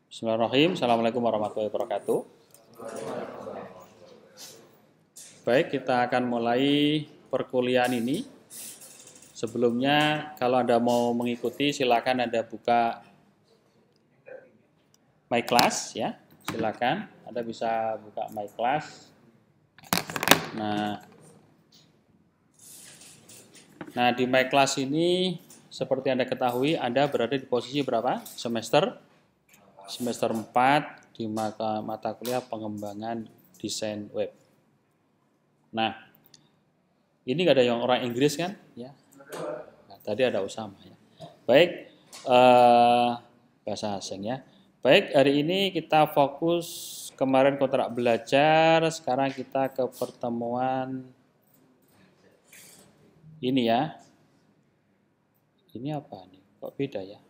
Bismillahirrahmanirrahim. Assalamualaikum warahmatullahi wabarakatuh. Baik, kita akan mulai perkuliahan ini. Sebelumnya, kalau Anda mau mengikuti, silakan Anda buka My Class ya. Silakan, Anda bisa buka My Class. Nah, di My Class ini, seperti Anda ketahui, Anda berada di posisi berapa? Semester 4 di mata kuliah pengembangan desain web. Nah, ini nggak ada yang orang Inggris kan? Ya. Nah, tadi ada Usama ya. Baik, bahasa asing ya. Baik, hari ini kita fokus kemarin kontrak belajar, sekarang kita ke pertemuan ini ya. Ini apa nih? Kok beda ya?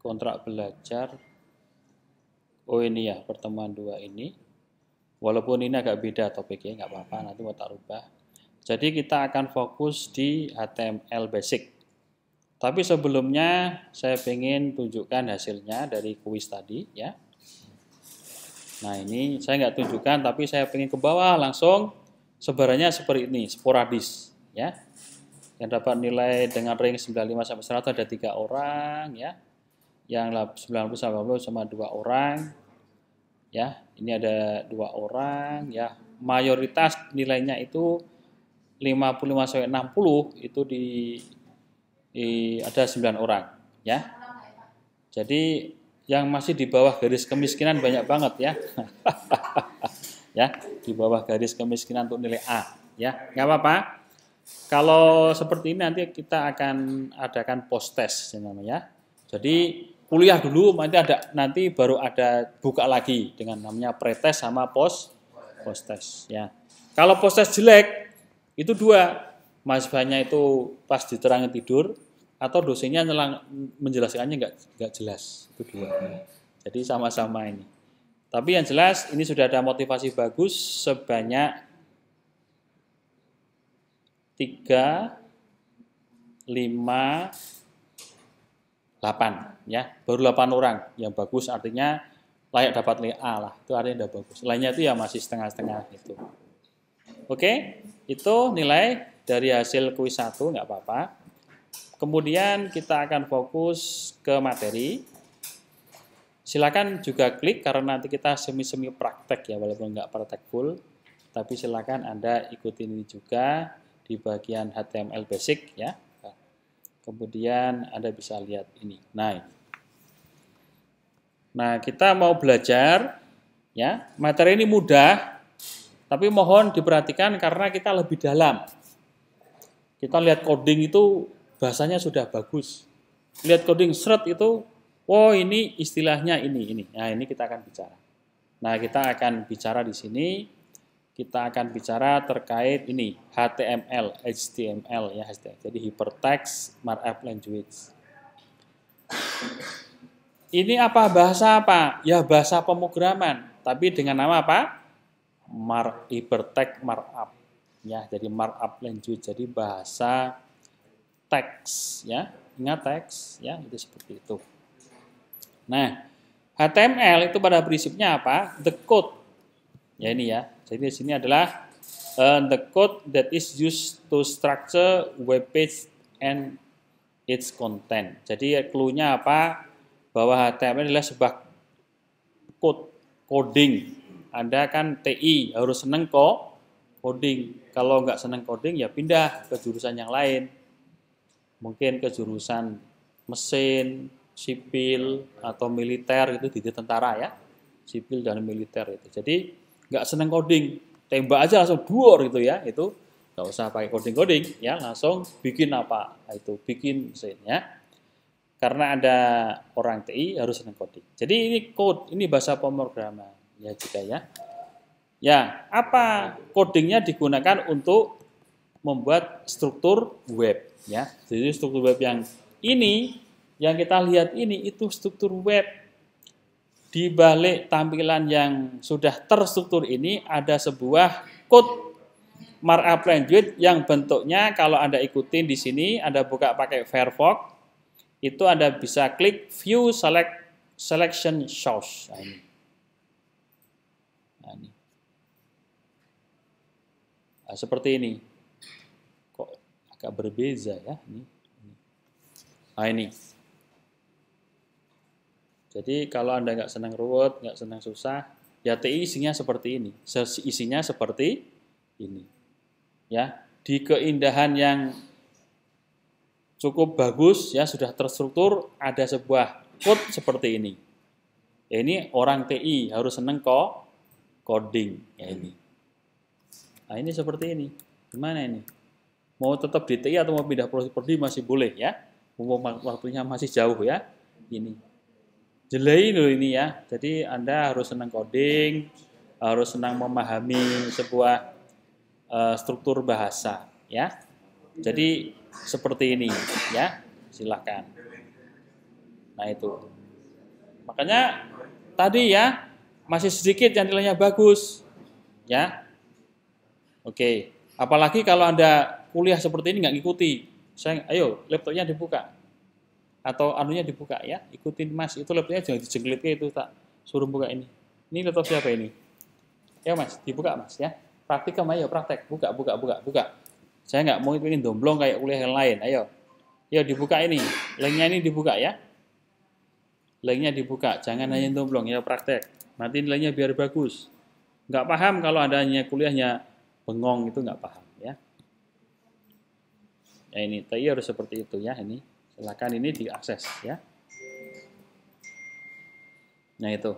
Kontrak belajar. Oh ini ya, pertemuan 2 ini. Walaupun ini agak beda topiknya, nggak apa-apa, nanti mau tak rubah. Jadi kita akan fokus di HTML basic. Tapi sebelumnya saya ingin tunjukkan hasilnya dari kuis tadi ya. Nah ini saya nggak tunjukkan, tapi saya ingin ke bawah langsung sebarannya seperti ini, sporadis ya. Yang dapat nilai dengan range 95 sampai 100 ada 3 orang ya. Yang 90 sampai 80 sama 2 orang. Ya, ini ada 2 orang ya. Mayoritas nilainya itu 55 sampai 60 itu ada 9 orang ya. Jadi yang masih di bawah garis kemiskinan banyak banget ya. Ya, di bawah garis kemiskinan untuk nilai A ya. Nggak apa-apa. Kalau seperti ini nanti kita akan adakan post test namanya. Jadi kuliah dulu, nanti baru ada buka lagi dengan namanya pretest sama post test ya. Kalau post test jelek itu 2, mahasiswanya itu pas diterangin tidur atau dosennya menjelaskannya nggak jelas, itu 2. Jadi sama-sama ini. Tapi yang jelas ini sudah ada motivasi bagus sebanyak 3, 5, 8 ya, baru 8 orang yang bagus, artinya layak dapat nilai A lah, itu artinya udah bagus. Lainnya itu ya masih setengah-setengah gitu. Oke, itu nilai dari hasil kuis 1, nggak apa-apa. Kemudian kita akan fokus ke materi. Silakan juga klik karena nanti kita semi-semi praktek ya, walaupun nggak praktek full, tapi silakan Anda ikutin ini juga di bagian HTML basic ya. Kemudian Anda bisa lihat ini. Nah, kita mau belajar ya. Materi ini mudah, tapi mohon diperhatikan karena kita lebih dalam. Kita lihat coding itu bahasanya sudah bagus. Lihat coding seret itu, oh ini istilahnya ini. Nah, ini kita akan bicara. Nah, kita akan bicara di sini. Kita akan bicara terkait ini HTML ya, jadi hypertext markup language. Ini apa, bahasa apa? Ya bahasa pemrograman, tapi dengan nama apa? Hypertext markup ya, jadi markup language, jadi bahasa teks ya, ingat teks ya, itu seperti itu. Nah, HTML itu pada prinsipnya apa? The code ya, ini ya. Jadi di sini adalah the code that is used to structure web page and its content. Jadi clue-nya apa? Bahwa HTML adalah sebuah coding. Anda kan TI harus seneng coding. Kalau nggak seneng coding ya pindah ke jurusan yang lain. Mungkin ke jurusan mesin, sipil atau militer, itu di tentara ya. Sipil dan militer itu. Jadi nggak seneng coding, tembak aja langsung duor gitu ya, itu nggak usah pakai coding ya, langsung bikin apa itu, bikin mesin ya. Karena ada orang TI harus seneng coding. Jadi ini code, ini bahasa pemrograman ya juga ya. Ya, apa codingnya digunakan untuk membuat struktur web ya. Jadi struktur web yang ini, yang kita lihat ini itu struktur web. Di balik tampilan yang sudah terstruktur ini ada sebuah code markup language yang bentuknya kalau Anda ikutin di sini, Anda buka pakai Firefox, itu Anda bisa klik view select selection source. Nah, ini. Nah, ini. Nah, seperti ini. Kok agak berbeza ya ini. Nah, ini. Jadi kalau Anda nggak senang ruwet, nggak senang susah, ya TI isinya seperti ini. Isinya seperti ini. Ya, di keindahan yang cukup bagus, ya sudah terstruktur, ada sebuah code seperti ini. Ya, ini orang TI harus senang kok coding. Ya, ini. Nah, ini seperti ini. Gimana ini? Mau tetap di TI atau mau pindah prodi masih boleh ya. Waktunya masih jauh ya. Ini. Jelai loh ini ya. Jadi Anda harus senang coding, harus senang memahami sebuah struktur bahasa ya. Jadi seperti ini ya. Silakan. Nah, itu. Makanya tadi ya masih sedikit yang nilainya bagus. Ya. Oke. Apalagi kalau Anda kuliah seperti ini nggak ngikuti. Ayo laptopnya dibuka. Atau anunya dibuka ya, ikutin Mas, itu laptopnya jangan dijengkelitnya, itu tak suruh buka ini. Ini laptop siapa ini? Ya Mas, dibuka Mas ya. Praktikum ayo praktek, buka. Saya nggak mau ini domblong kayak kuliah yang lain, ayo. Yo dibuka ini, linknya ini dibuka ya. Linknya dibuka, jangan hanya domblong ya praktek. Nanti nilainya biar bagus. Nggak paham kalau Anda hanya kuliahnya bengong itu nggak paham ya. Ya ini, TI harus seperti itu ya ini. Silakan ini diakses ya. Nah itu.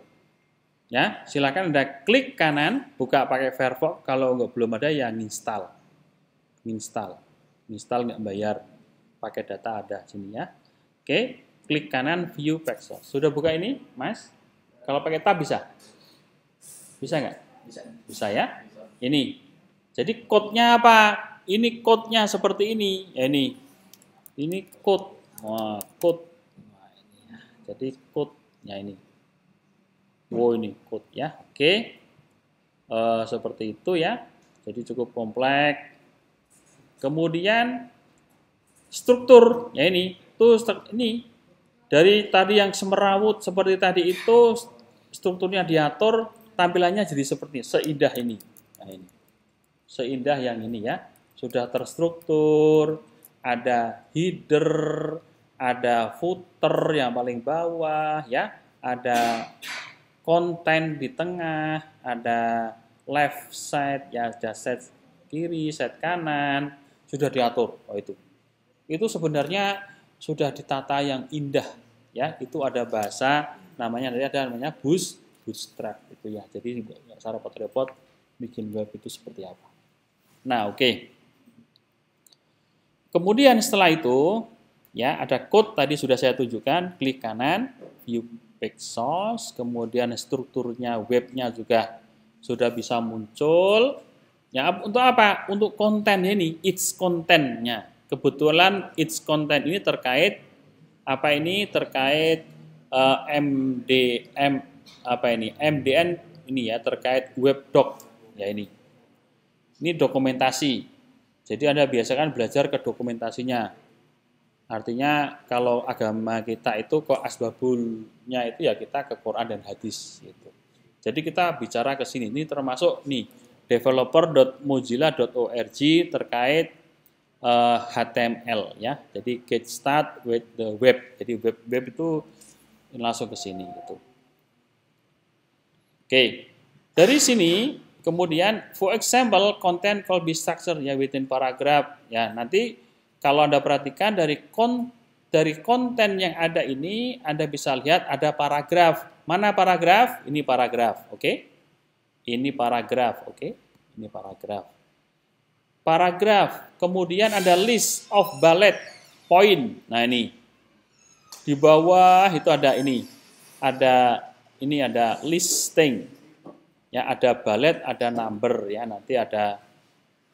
Ya, silakan Anda klik kanan, buka pakai Firefox, kalau belum ada ya install. Install nggak bayar. Pakai data ada sini ya. Oke, klik kanan view pixel. Sudah buka ini, Mas? Kalau pakai tab bisa? Bisa nggak? Bisa ya. Ini. Jadi code-nya apa? Ini code-nya seperti ini. Ya ini. Ini code. Wah, code. Nah, ini ya. Jadi code-nya ini. Wow, ini code ya. Oke. Seperti itu ya. Jadi cukup kompleks. Kemudian struktur. Ya ini. Tuh ini. Dari tadi yang semerawut seperti tadi itu strukturnya diatur, tampilannya jadi seperti ini, seindah ini. Nah, ini. Seindah yang ini ya. Sudah terstruktur, ada header, ada footer yang paling bawah ya, ada konten di tengah, ada left side ya, ada side kiri, side kanan, sudah diatur. Oh itu sebenarnya sudah ditata yang indah ya. Itu ada bahasa namanya bootstrap itu ya. Jadi nggak usah repot-repot bikin web itu seperti apa. Nah, oke. Kemudian setelah itu ya ada code tadi sudah saya tunjukkan, klik kanan, view pixels, kemudian strukturnya webnya juga sudah bisa muncul. Ya untuk apa? Untuk konten ini, its kontennya. Kebetulan its konten ini terkait apa ini? Terkait MDN ini ya, terkait webdoc ya ini. Ini dokumentasi. Jadi Anda biasakan belajar ke dokumentasinya. Artinya kalau agama kita itu kok asbabulnya itu ya kita ke Quran dan hadis gitu. Jadi kita bicara ke sini. Ini termasuk nih developer.mozilla.org terkait HTML ya. Jadi get start with the web. Jadi web itu langsung ke sini gitu. Oke. Dari sini kemudian, for example, content could be structured ya within paragraph. Ya, nanti kalau Anda perhatikan dari konten yang ada ini, Anda bisa lihat ada paragraf. Mana paragraf? Ini paragraf, oke? Ini paragraf, oke? Ini paragraf. Paragraf. Kemudian ada list of bullet point. Nah, ini. Di bawah itu ada ini. Ada listing. Ya, ada bullet, ada number ya, nanti ada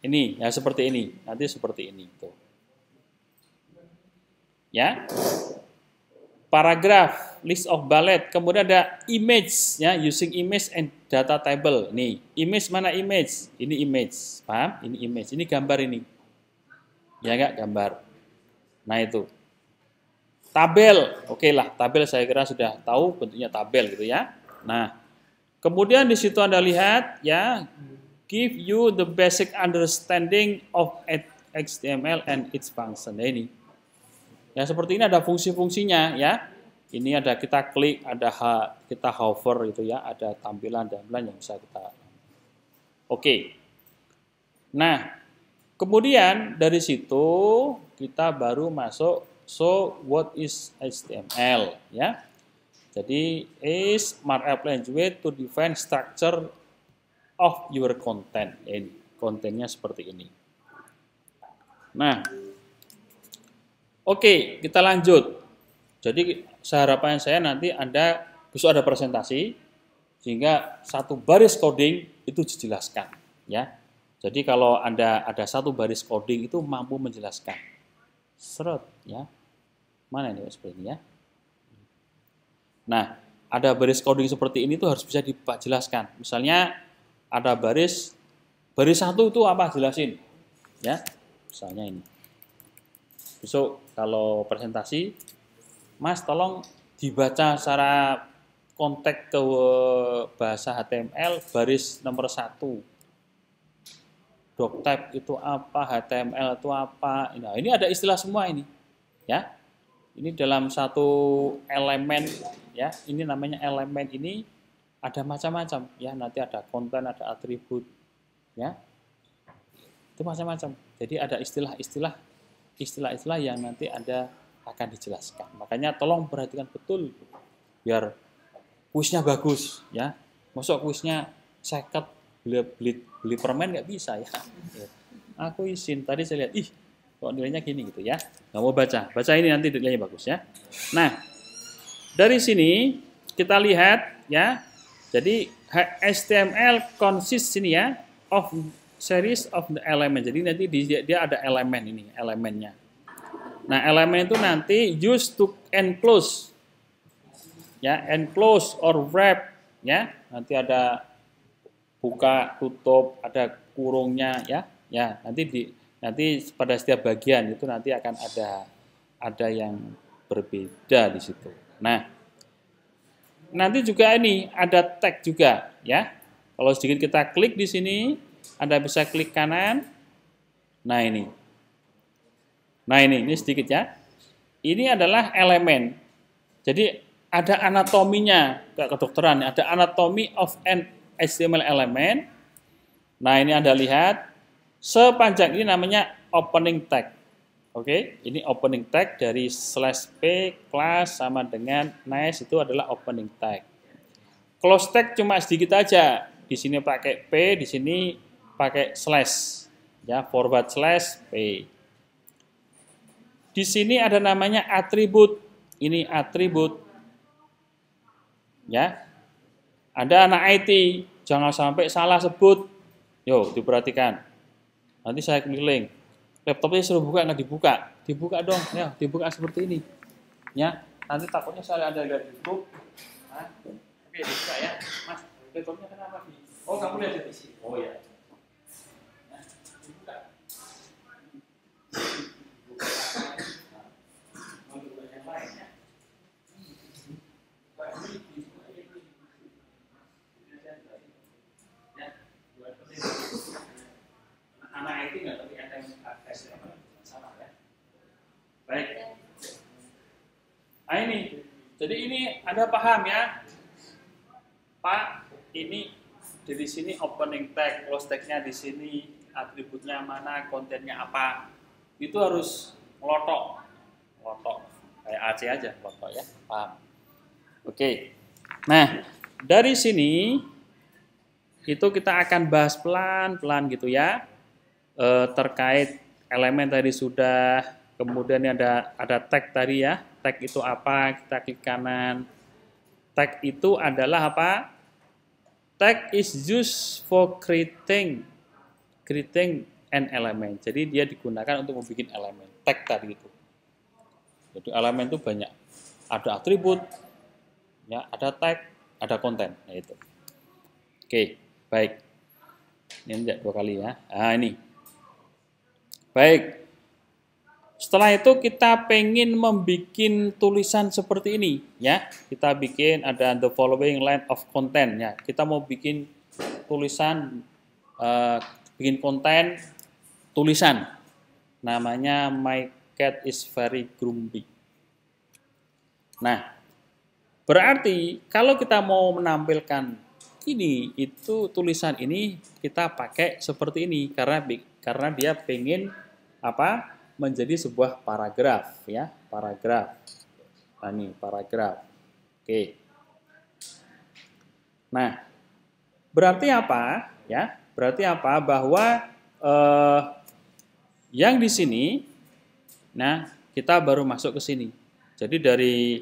ini ya seperti ini, nanti seperti ini tuh. Ya. Paragraph, list of bullet, kemudian ada image ya, using image and data table. Nih, image mana image? Ini image. Paham? Ini image. Ini gambar ini. Ya enggak gambar. Nah, itu. tabel. Oke lah, tabel saya kira sudah tahu bentuknya tabel gitu ya. Nah, kemudian di situ Anda lihat ya, give you the basic understanding of HTML and its function. Nah, ini. Ya seperti ini ada fungsi-fungsinya ya. Ini ada kita klik, ada kita hover gitu ya, ada tampilan-tampilan yang bisa kita. Oke. Nah, kemudian dari situ kita baru masuk so what is HTML ya. Jadi is markup language to define structure of your content. Ini kontennya seperti ini. Nah, oke, kita lanjut. Jadi harapan saya nanti Anda besok ada presentasi sehingga satu baris coding itu dijelaskan ya. Jadi kalau Anda ada satu baris coding itu mampu menjelaskan. Seret ya. Mana ini seperti ini ya. Nah, ada baris coding seperti ini tuh harus bisa dijelaskan. Misalnya ada baris satu itu apa, jelasin ya. Misalnya ini. Besok kalau presentasi, Mas tolong dibaca secara konteks ke bahasa HTML baris nomor 1. Doctype itu apa, HTML itu apa. Nah, ini ada istilah semua ini. Ya. Ini dalam satu elemen ya. Ini namanya elemen ini ada macam-macam ya. Nanti ada konten, ada atribut ya. Itu macam-macam. Jadi ada istilah-istilah yang nanti Anda akan dijelaskan. Makanya tolong perhatikan betul biar kuisnya bagus ya. Masuk kuisnya seket beli permen nggak bisa ya. Aku izin tadi saya lihat kok nilainya gini gitu ya. Nggak mau baca ini nanti nilainya bagus ya. Nah dari sini kita lihat ya. Jadi HTML consists ini ya of series of the element. Jadi nanti dia ada elemen ini elemennya. Nah, elemen itu nanti used to enclose, ya, enclose or wrap, ya. Nanti ada buka, tutup, ada kurungnya, ya. Ya, nanti pada setiap bagian itu nanti akan ada yang berbeda di situ. Nah, nanti juga ini ada tag juga, ya. Kalau sedikit kita klik di sini, Anda bisa klik kanan. Nah, ini sedikit ya. Ini adalah elemen. Jadi ada anatominya, kayak kedokteran, ada anatomy of an HTML element. Nah, ini Anda lihat sepanjang ini namanya opening tag. Oke, ini opening tag dari /p class sama dengan nice itu adalah opening tag. Close tag cuma sedikit aja. Di sini pakai p, di sini pakai slash. Ya, /p. Di sini ada namanya atribut. Ini atribut. Ya. Ada anak IT, jangan sampai salah sebut. Yo, diperhatikan. Nanti saya keliling. Laptopnya suruh buka nggak dibuka. Dibuka dong, ya, dibuka seperti ini. Ya, nanti takutnya saya ada di grup. Nah, oke, dibuka ya. Mas, laptopnya kenapa sih? Oh, kamu lihat di sini. Oh ya. Nah, dibuka. Anak IT nggak tapi ada sama ya. Baik. Nah ini, jadi ini Anda paham ya, Pak? Ini dari sini opening tag, close tagnya di sini, atributnya mana, kontennya apa, itu harus ngelotok, kayak AC aja, ngelotok ya, paham? Oke. Nah, dari sini itu kita akan bahas pelan-pelan gitu ya. Terkait elemen tadi sudah, kemudian ada tag tadi ya. Tag itu apa? Kita klik kanan. Tag itu adalah apa? Tag is used for creating an element. Jadi dia digunakan untuk membuat elemen. Tag tadi itu. Jadi elemen itu banyak. Ada atribut, ya, ada tag, ada konten. Nah itu. Oke, baik. Ini 2 kali ya. Nah ini. Baik, Setelah itu kita pengen membuat tulisan seperti ini, ya. Kita bikin ada the following line of content, ya. Kita mau bikin tulisan, bikin konten tulisan. Namanya My cat is very grumpy. Nah, berarti kalau kita mau menampilkan ini, itu tulisan ini kita pakai seperti ini karena dia pengen apa? Menjadi sebuah paragraf, ya, paragraf. Nah, ini paragraf. Oke. Nah, berarti apa? Ya, berarti apa? Bahwa yang di sini, nah, kita baru masuk ke sini. Jadi dari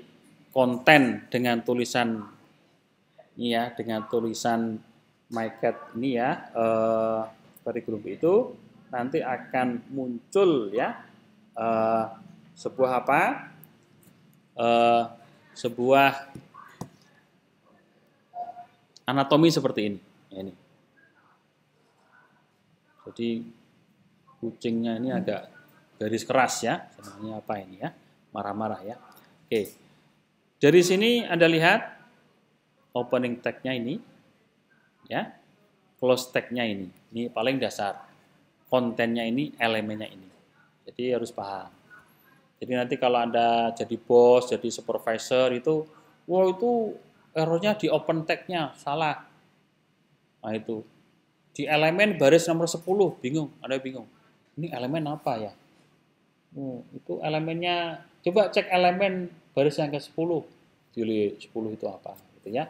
konten dengan tulisan ini, ya, dengan tulisan My Cat ini, ya, dari grup itu nanti akan muncul, ya, sebuah apa? Sebuah anatomi seperti ini. Ya, ini. Jadi kucingnya ini agak garis keras, ya. Sebenarnya apa ini, ya? Marah-marah, ya. Oke. Dari sini Anda lihat opening tag-nya ini, ya. Close tag-nya ini. Ini paling dasar. Kontennya ini, elemennya ini. Jadi harus paham. Jadi nanti kalau Anda jadi bos, jadi supervisor itu, wah, itu errornya di open tag-nya, salah. Nah, itu. Di elemen baris nomor 10, bingung, Anda bingung. Ini elemen apa, ya? Itu elemennya, coba cek elemen baris yang ke-10. Dilihat 10 itu apa, gitu, ya.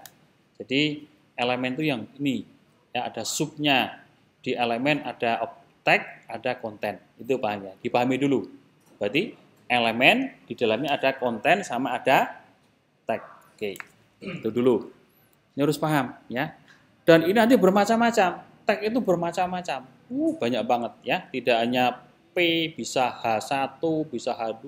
Jadi elemen itu yang ini, ya, ada subnya. Di elemen ada tag, ada konten. Itu paham, ya. Dipahami dulu. Berarti elemen di dalamnya ada konten sama ada tag. Oke, itu dulu. Ini harus paham, ya. Dan ini nanti bermacam-macam. Tag itu bermacam-macam. Banyak banget, ya. Tidak hanya P, bisa H1, bisa H2,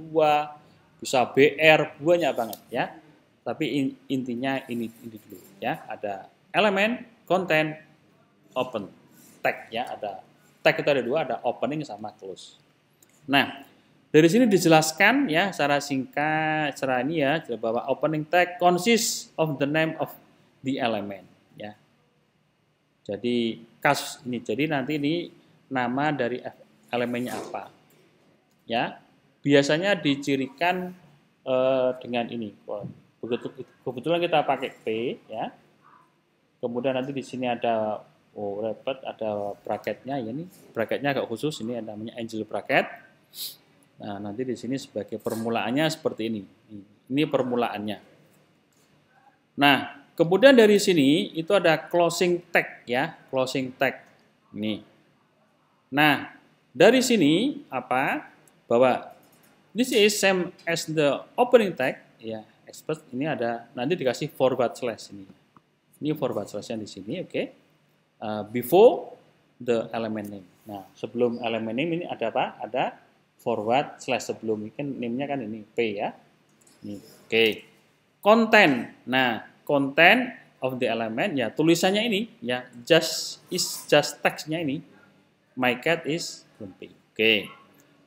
bisa BR, banyak banget, ya. Tapi intinya ini dulu, ya. Ada elemen, konten, open, tag, ya. Ada tag itu ada dua, ada opening sama close. Nah, dari sini dijelaskan, ya, secara singkat, secara ini, ya, bahwa opening tag consists of the name of the element, ya. Jadi kasus ini, jadi nanti ini nama dari elemennya apa, ya. Biasanya dicirikan dengan ini. Kebetulan kita pakai P, ya. Kemudian nanti di sini ada repeat, ada bracketnya, ya, ini bracketnya agak khusus, ini ada namanya angel bracket. Nah, nanti di sini sebagai permulaannya seperti ini. Ini permulaannya. Nah, kemudian dari sini itu ada closing tag, ya, closing tag. Ini. Nah, dari sini apa? Bahwa this is same as the opening tag, ya. Expert ini ada nanti dikasih forward slash ini. Ini forward slash-nya di sini, oke. Before the element name. Nah, sebelum element name ini ada apa? Ada forward slash sebelum ini kan name-nya kan ini P, ya. Ini, oke. Content. Nah, content of the element, ya, tulisannya ini, ya, just text-nya ini. My cat is grumpy. Oke.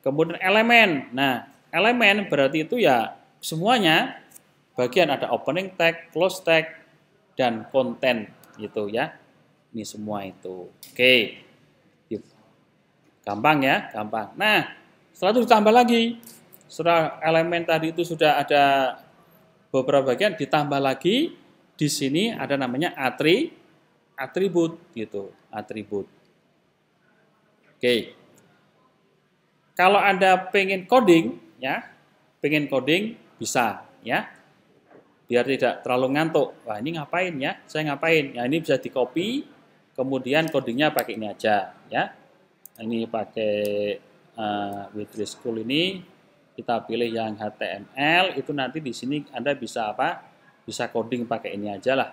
Kemudian elemen. Nah, elemen berarti itu, ya, semuanya bagian ada opening tag, close tag, dan content gitu, ya. Ini semua itu. Oke. Gampang, ya, gampang. Nah, setelah itu ditambah lagi. Setelah elemen tadi itu sudah ada beberapa bagian, ditambah lagi di sini ada namanya atribut gitu, atribut. Oke. Kalau Anda pengen coding, ya, pengen coding bisa, ya. Biar tidak terlalu ngantuk. Wah, ini ngapain, ya? Saya ngapain? Ya, ini bisa di-copy, kemudian codingnya pakai ini aja, ya. Ini pakai Witry School ini, kita pilih yang HTML, itu nanti di sini Anda bisa apa? Bisa coding pakai ini aja lah,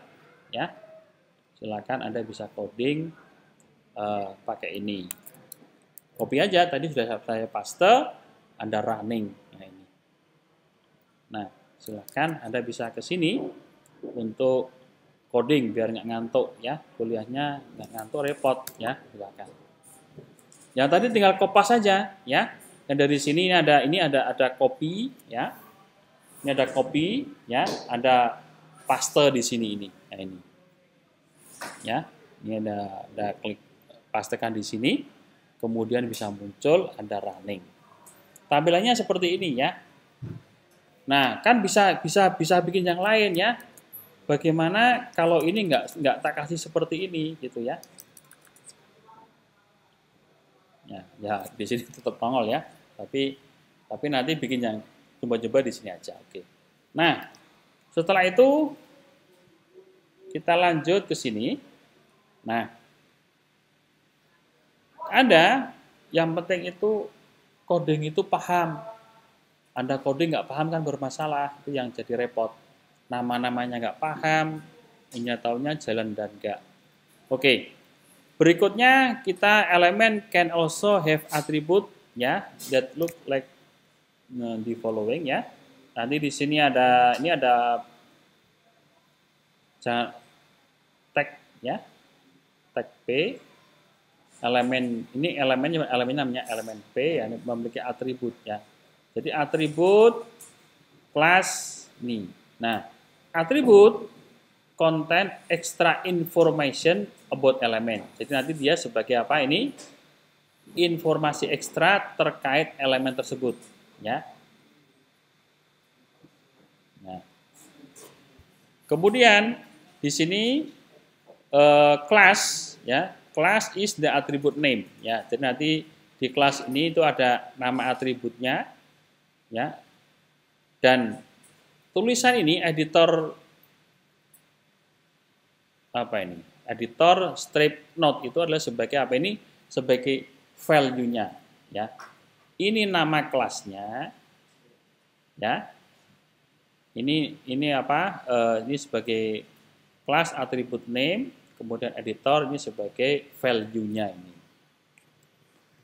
ya. Silakan Anda bisa coding pakai ini. Copy aja, tadi sudah saya paste, Anda running. Nah, ini. Nah, silakan Anda bisa ke sini untuk coding biar nggak ngantuk, ya. Kuliahnya nggak ngantuk repot, ya. Silakan. Yang tadi tinggal kopas saja, ya. Dan dari sini ada copy ya. Ini ada copy ya, ada paste di sini ini. Nah, ini. Ya. Ini ada klik pastekan di sini. Kemudian bisa muncul ada running. Tampilannya seperti ini ya. Nah, kan bisa bikin yang lain ya. Bagaimana kalau ini nggak tak kasih seperti ini gitu ya? Ya di sini tetap nongol ya. Tapi nanti bikin yang coba-coba di sini aja. Oke. Nah, setelah itu kita lanjut ke sini. Nah, ada yang penting itu coding itu paham. Anda coding nggak paham kan bermasalah, itu yang jadi repot. Nama-namanya nggak paham, ini tahunya jalan dan nggak. Oke, berikutnya kita elemen can also have attribute ya that look like the following ya. Nanti di sini ada tag ya, tag P. Elemennya namanya elemen P ya, memiliki atribut ya. Jadi atribut kelas ini. Nah, atribut contain extra information about element. Jadi nanti dia sebagai apa ini? Informasi ekstra terkait elemen tersebut, ya. Nah. Kemudian di sini class ya. Class is the attribute name, ya. Jadi nanti di kelas ini itu ada nama atributnya, ya. Dan tulisan ini editor apa ini? Editor strip note itu adalah sebagai apa ini? Sebagai value-nya, ya. Ini nama kelasnya, ya. Ini apa? Ini sebagai kelas attribute name, kemudian editor ini sebagai value-nya ini.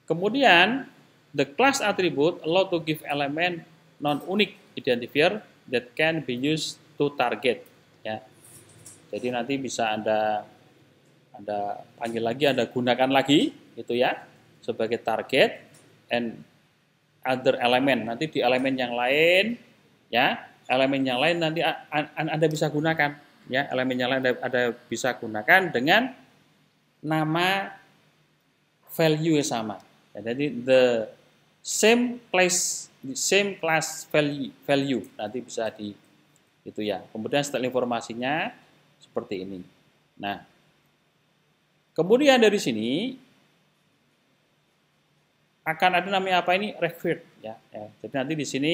Kemudian the class attribute allow to give element non-unique identifier that can be used to target, ya. Jadi nanti bisa Anda panggil lagi, Anda gunakan lagi gitu ya sebagai target and other element. Nanti di elemen yang lain ya, elemen yang lain nanti Anda bisa gunakan ya, elemen yang lain Anda bisa gunakan dengan nama value yang sama. Ya, jadi the same class value nanti bisa di itu ya. Kemudian setelah informasinya seperti ini. Nah, kemudian dari sini akan ada namanya apa ini? Required ya. Jadi nanti di sini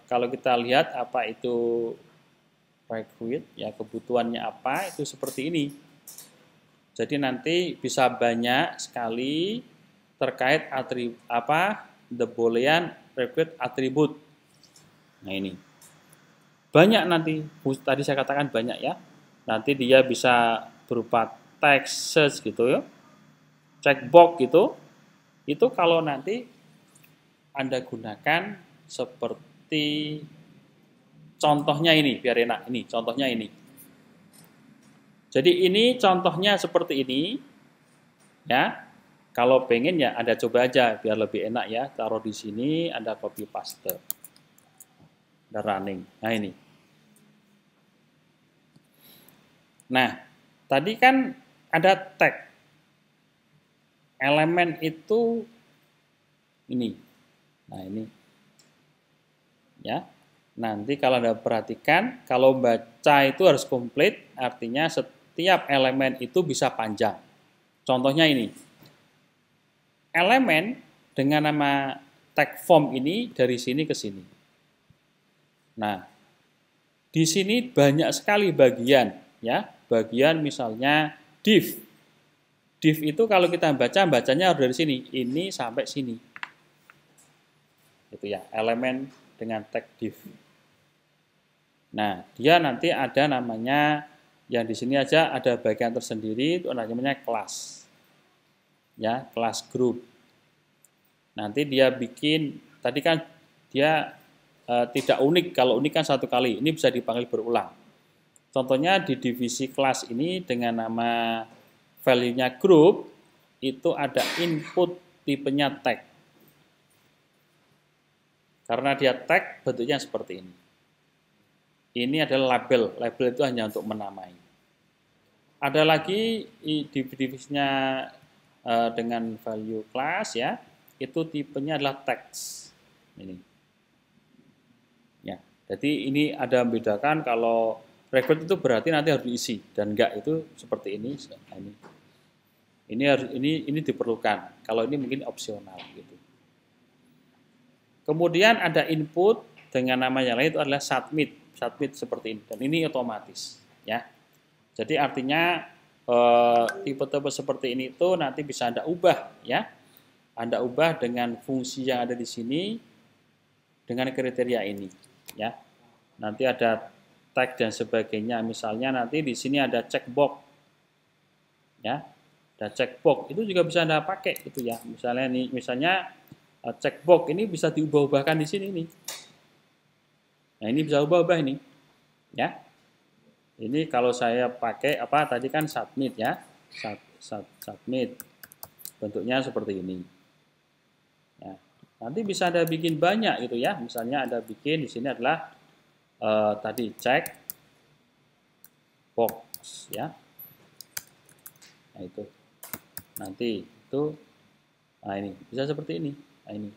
kalau kita lihat apa itu required ya, kebutuhannya apa itu seperti ini. Jadi nanti bisa banyak sekali terkait atribut apa the boolean required attribute. Nah ini banyak nanti, tadi saya katakan banyak ya. Nanti dia bisa berupa text search gitu ya, checkbox gitu. Itu kalau nanti Anda gunakan seperti contohnya ini, biar enak. Ini contohnya ini. Jadi ini contohnya seperti ini, ya. Kalau pengen ya Anda coba aja biar lebih enak ya. Taruh di sini, Anda copy paste, dan running. Nah ini. Nah, tadi kan ada tag. Elemen itu ini. Nah ini, ya. Nanti kalau Anda perhatikan, kalau baca itu harus komplit, artinya setiap elemen itu bisa panjang. Contohnya ini. Elemen dengan nama tag form ini dari sini ke sini. Nah, di sini banyak sekali bagian, ya. Bagian misalnya div. Div itu kalau kita bacanya harus dari sini, ini sampai sini. Itu ya, elemen dengan tag div. Nah, dia nanti ada namanya, yang di sini aja ada bagian tersendiri, itu namanya kelas. Ya, kelas group. Nanti dia bikin, tadi kan dia tidak unik, kalau unik kan satu kali, ini bisa dipanggil berulang. Contohnya di divisi kelas ini dengan nama value-nya group, itu ada input tipenya tag. Karena dia tag bentuknya seperti ini. Ini adalah label. Label itu hanya untuk menamai. Ada lagi divisinya dengan value class ya. Itu tipenya adalah text. Ini. Ya. Jadi ini ada membedakan kalau record itu berarti nanti harus diisi dan enggak itu seperti ini. Nah, ini diperlukan. Kalau ini mungkin opsional gitu. Kemudian ada input dengan nama yang lain itu adalah submit seperti ini dan ini otomatis ya. Jadi artinya tipe-tipe seperti ini itu nanti bisa Anda ubah ya. Anda ubah dengan fungsi yang ada di sini dengan kriteria ini ya. Nanti ada tag dan sebagainya. Misalnya nanti di sini ada checkbox ya. Ada checkbox itu juga bisa Anda pakai gitu ya. Misalnya checkbox ini bisa diubah-ubahkan di sini nih. Nah, ini bisa ubah-ubah ini. Ya. Ini kalau saya pakai apa tadi kan submit ya. Submit. Bentuknya seperti ini. Ya. Nanti bisa Anda bikin banyak gitu ya. Misalnya Anda bikin di sini adalah tadi check box ya. Nah, itu. Nanti itu nah ini bisa seperti ini. Nah, ini.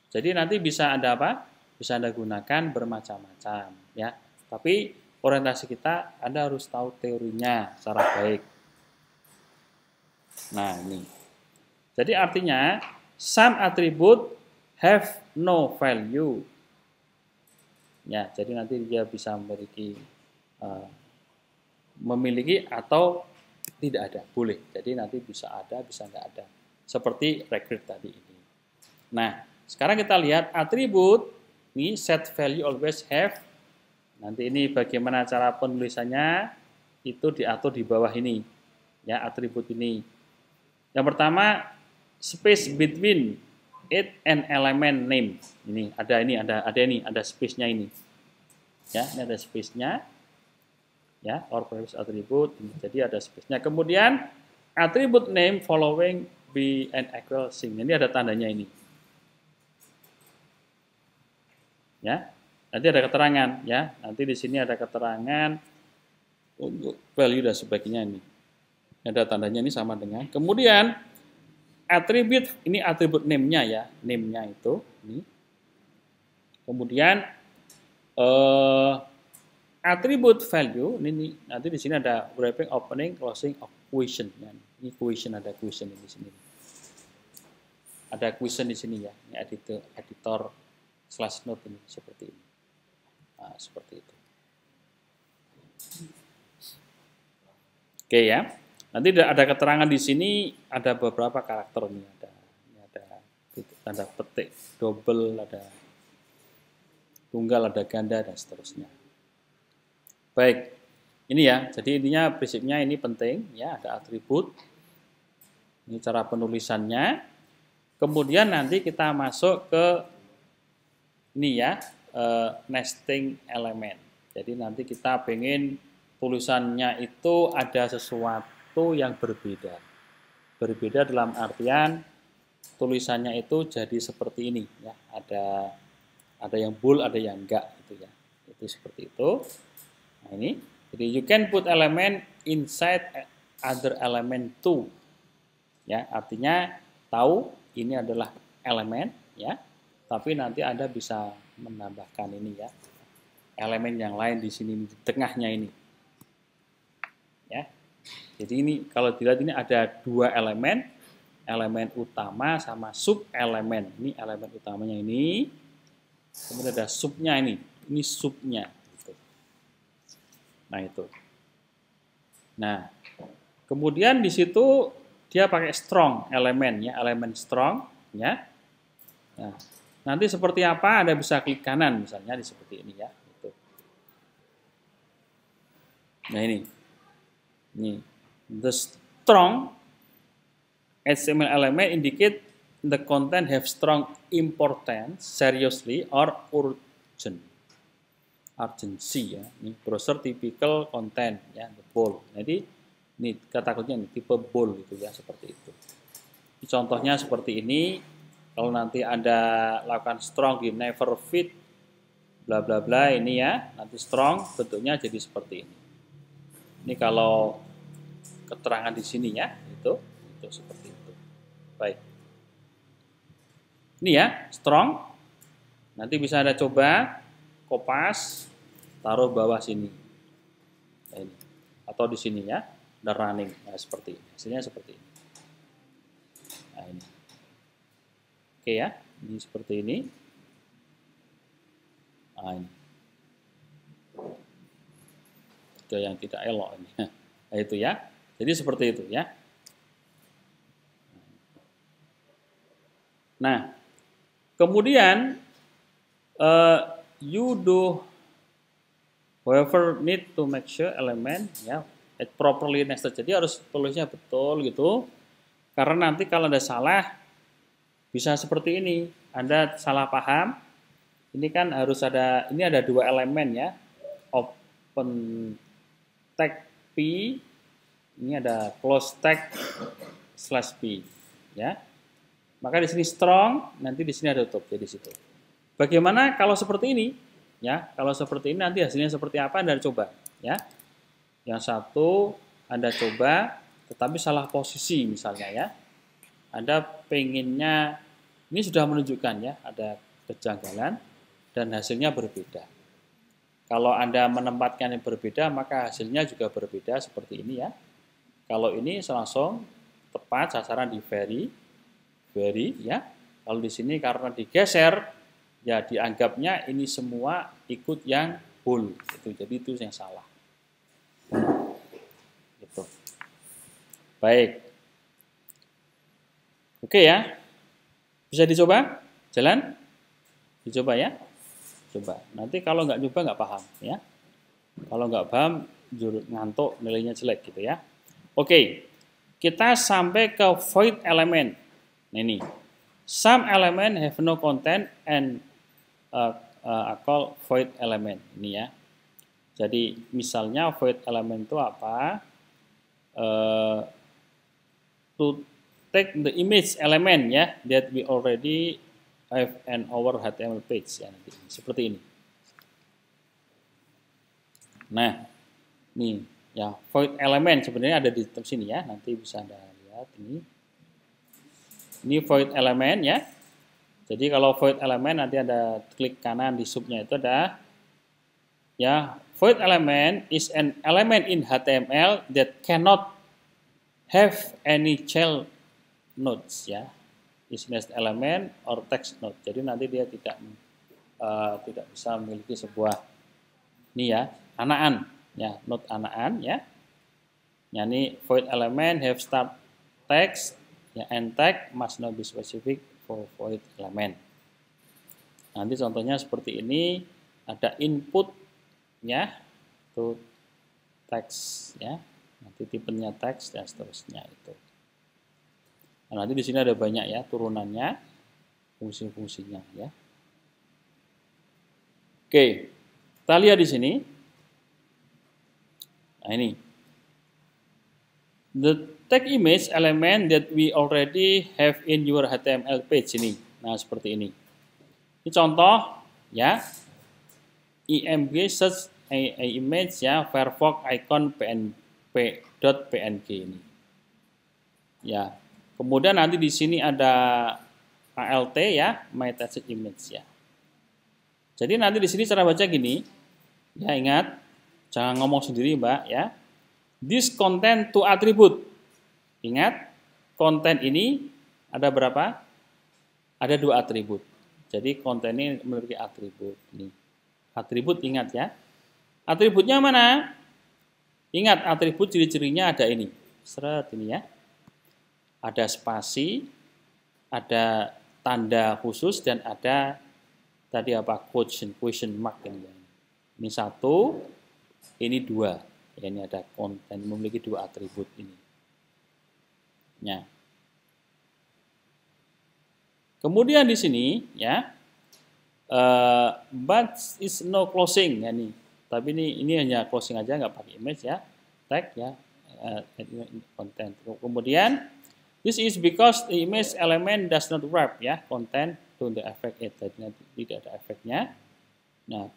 Jadi nanti bisa Anda apa? Bisa Anda gunakan bermacam-macam ya. Tapi orientasi kita Anda harus tahu teorinya secara baik. Nah, ini. Jadi artinya some attribute have no value. Ya, jadi nanti dia bisa memiliki atau tidak ada, boleh. Jadi nanti bisa ada, bisa nggak ada. Seperti recruit tadi ini. Nah, sekarang kita lihat atribut, ini set value always have. Nanti ini bagaimana cara penulisannya, itu diatur di bawah ini. Ya, atribut ini. Yang pertama, space between it and element name. Ini, ada space-nya ini. Ya, ini ada space-nya. Ya, or previous attribute. Jadi ada space-nya. Kemudian, attribute name following be an equal sign. Ini ada tandanya ini. Ya, nanti ada keterangan ya. Nanti di sini ada keterangan untuk value dan sebagainya ini. Ada tandanya ini sama dengan. Kemudian attribute ini atribut name-nya ya, name-nya itu ini. Kemudian atribut value ini nanti di sini ada wrapping, opening, closing of question. Ini question ada question di sini. Ada question di sini ya. Ini editor slash note ini seperti ini. Nah, seperti itu. Oke ya. Nanti ada keterangan di sini ada beberapa karakter nih ada tanda petik, double, ada tunggal, ada ganda dan seterusnya. Baik. Ini ya. Jadi intinya prinsipnya ini penting ya, ada atribut. Ini cara penulisannya. Kemudian nanti kita masuk ke ini ya, nesting element. Jadi nanti kita pengen tulisannya itu ada sesuatu yang berbeda. Berbeda dalam artian tulisannya itu jadi seperti ini ya. Ada yang bold, ada yang enggak gitu ya. Itu seperti itu. Nah, ini. Jadi you can put element inside other element too. Ya, artinya tahu ini adalah elemen ya. Tapi nanti Anda bisa menambahkan ini ya. Elemen yang lain di sini di tengahnya ini. Ya. Jadi ini kalau dilihat ini ada dua elemen, elemen utama sama sub elemen. Ini elemen utamanya ini. Kemudian ada subnya ini. Ini subnya gitu. Nah, itu. Nah, kemudian di situ dia pakai strong elemen ya, elemen strong ya. Nah, nanti seperti apa Anda bisa klik kanan misalnya di seperti ini ya. Gitu. Nah ini the strong HTML element indicate the content have strong importance, seriously or urgency ya. Ini browser typical content ya, the bold. Jadi ini kata kuncinya tipe bold gitu ya seperti itu. Contohnya seperti ini. Kalau nanti Anda lakukan strong di never fit bla bla bla ini ya, nanti strong bentuknya jadi seperti ini. Ini kalau keterangan di sini ya, itu seperti itu. Baik. Ini ya, strong. Nanti bisa Anda coba kopas taruh bawah sini. Nah, ini. Atau di sini ya, ada running. Nah, seperti ini. Hasilnya seperti ini. Nah, ini. Oke ya, ini seperti ini. Nah, ini. Ada yang tidak elok ini. Nah, itu ya. Jadi seperti itu ya. Nah, kemudian you do however need to make sure element ya it properly nested. Jadi harus tulisnya betul gitu. Karena nanti kalau Anda salah bisa seperti ini. Anda salah paham. Ini kan harus ada, ini ada dua elemen ya. Open tag P, ini ada close tag slash P ya. Maka di sini strong, nanti di sini ada tutup jadi situ. Bagaimana kalau seperti ini? Ya, kalau seperti ini nanti hasilnya seperti apa Anda coba ya. Yang satu Anda coba tetapi salah posisi misalnya ya. Anda pengennya ini sudah menunjukkan ya ada kejanggalan dan hasilnya berbeda. Kalau Anda menempatkan yang berbeda maka hasilnya juga berbeda seperti ini ya. Kalau ini langsung tepat sasaran di very ya. Kalau di sini karena digeser ya dianggapnya ini semua ikut yang whole itu. Jadi itu yang salah. Gitu. Baik. Oke ya. Bisa dicoba? Jalan? Dicoba ya. Coba. Nanti kalau nggak coba nggak paham ya. Kalau nggak paham ngantuk nilainya jelek gitu ya. Oke. Kita sampai ke void element. Nah, ini. Some element have no content and call void element. Ini ya. Jadi misalnya void element itu apa? To take the image element ya that we already have an our HTML page ya nanti seperti ini. Nah, ini ya void element sebenarnya ada di sini ya, nanti bisa Anda lihat ini. Ini void element ya. Jadi kalau void element nanti ada klik kanan di subnya itu ada ya void element is an element in HTML that cannot have any child nodes ya, is nest element or text node. Jadi nanti dia tidak bisa memiliki sebuah ini ya anaan ya node anaan ya. Ya ini void element have start text ya and tag must not be specific for void element. Nanti contohnya seperti ini ada input ya to text ya. Nanti tipenya teks dan seterusnya itu. Nah, nanti di sini ada banyak ya turunannya, fungsi-fungsinya ya. Oke, kita lihat di sini. Nah ini, the tag image element that we already have in your HTML page ini. Nah seperti ini. Ini contoh ya, img search a image ya, Firefox icon png ini. Ya. Kemudian nanti di sini ada alt ya, my text image ya. Jadi nanti di sini cara baca gini. Ya ingat, jangan ngomong sendiri Mbak ya. This content to attribute. Ingat, konten ini ada berapa? Ada 2 atribut. Jadi konten ini memiliki atribut ini. Atribut ingat ya. Atributnya mana? Ingat atribut ciri-cirinya ada ini. Seret ini ya. Ada spasi, ada tanda khusus dan ada tadi apa question mark ini. Ini 1, ini 2. Ya, ini ada konten memiliki 2 atribut ini. Ya. Kemudian di sini ya, but is no closing ya nih. Tapi ini hanya closing aja nggak pakai image ya, tag ya, konten. Kemudian This is because the image element does not wrap ya content to the effect it. Jadi tidak ada efeknya. Nah,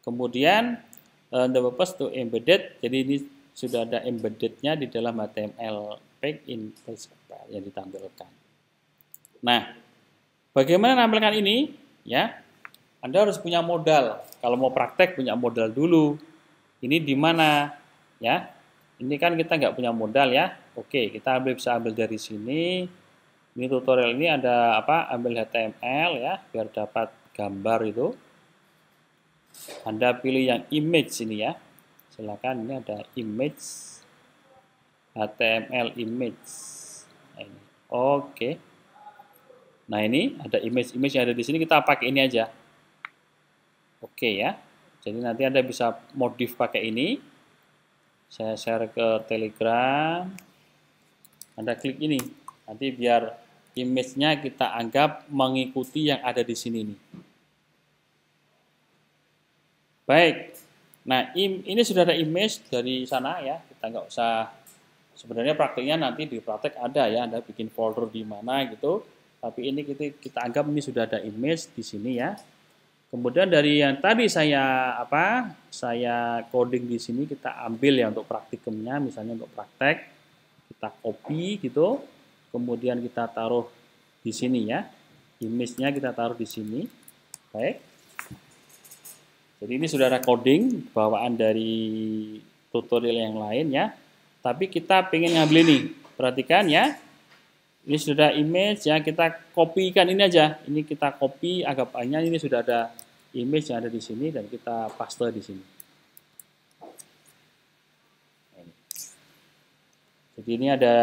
kemudian the purpose to embedded. Jadi ini sudah ada embeddednya di dalam HTML page in page yang ditampilkan. Nah, bagaimana menampilkan ini? Ya, Anda harus punya modal. Kalau mau praktek punya modal dulu. Ini di mana? Ya, ini kan kita nggak punya modal ya. Oke, kita bisa ambil dari sini. Ini tutorial ini ada apa? Ambil HTML ya, biar dapat gambar itu. Anda pilih yang image ini ya. Silakan, ini ada image, HTML image. Nah, ini. Oke. Nah, ini ada image yang ada di sini, kita pakai ini aja. Oke ya. Jadi nanti Anda bisa modif pakai ini. Saya share ke Telegram. Anda klik ini. Nanti biar image-nya kita anggap mengikuti yang ada di sini nih. Baik. Nah, ini sudah ada image dari sana ya. Kita nggak usah, sebenarnya praktiknya nanti di praktek ada ya. Anda bikin folder di mana gitu. Tapi ini kita anggap ini sudah ada image di sini ya. Kemudian dari yang tadi saya coding di sini kita ambil ya untuk praktikumnya, misalnya untuk praktek kita copy gitu, kemudian kita taruh di sini ya, image-nya kita taruh di sini. Baik. Jadi ini sudah ada coding bawaan dari tutorial yang lain ya. Tapi kita pengen ngambil ini, perhatikan ya. Ini sudah image ya, kita copy-kan ini aja. Ini kita copy anggapannya ini sudah ada image yang ada di sini dan kita paste di sini. Jadi ini ada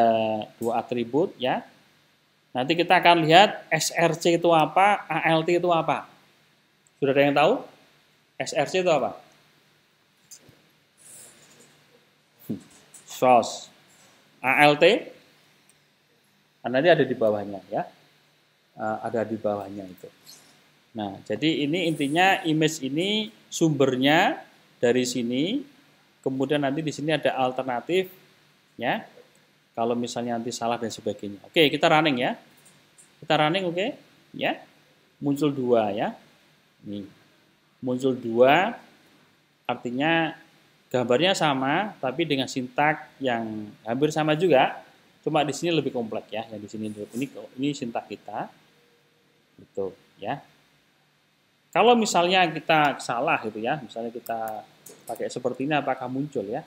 dua atribut ya. Nanti kita akan lihat SRC itu apa, ALT itu apa. Sudah ada yang tahu? SRC itu apa? Source. ALT nanti ada di bawahnya ya, ada di bawahnya itu. Nah, jadi ini intinya image ini sumbernya dari sini, kemudian nanti di sini ada alternatif ya. Kalau misalnya nanti salah dan sebagainya. Oke, kita running ya. Kita running oke ya. Muncul dua ya. Nih. Muncul dua artinya gambarnya sama tapi dengan sintak yang hampir sama juga. Cuma di sini lebih kompleks ya, yang di sini ini sintak kita, gitu ya. Kalau misalnya kita salah gitu ya, misalnya kita pakai seperti ini, apakah muncul ya?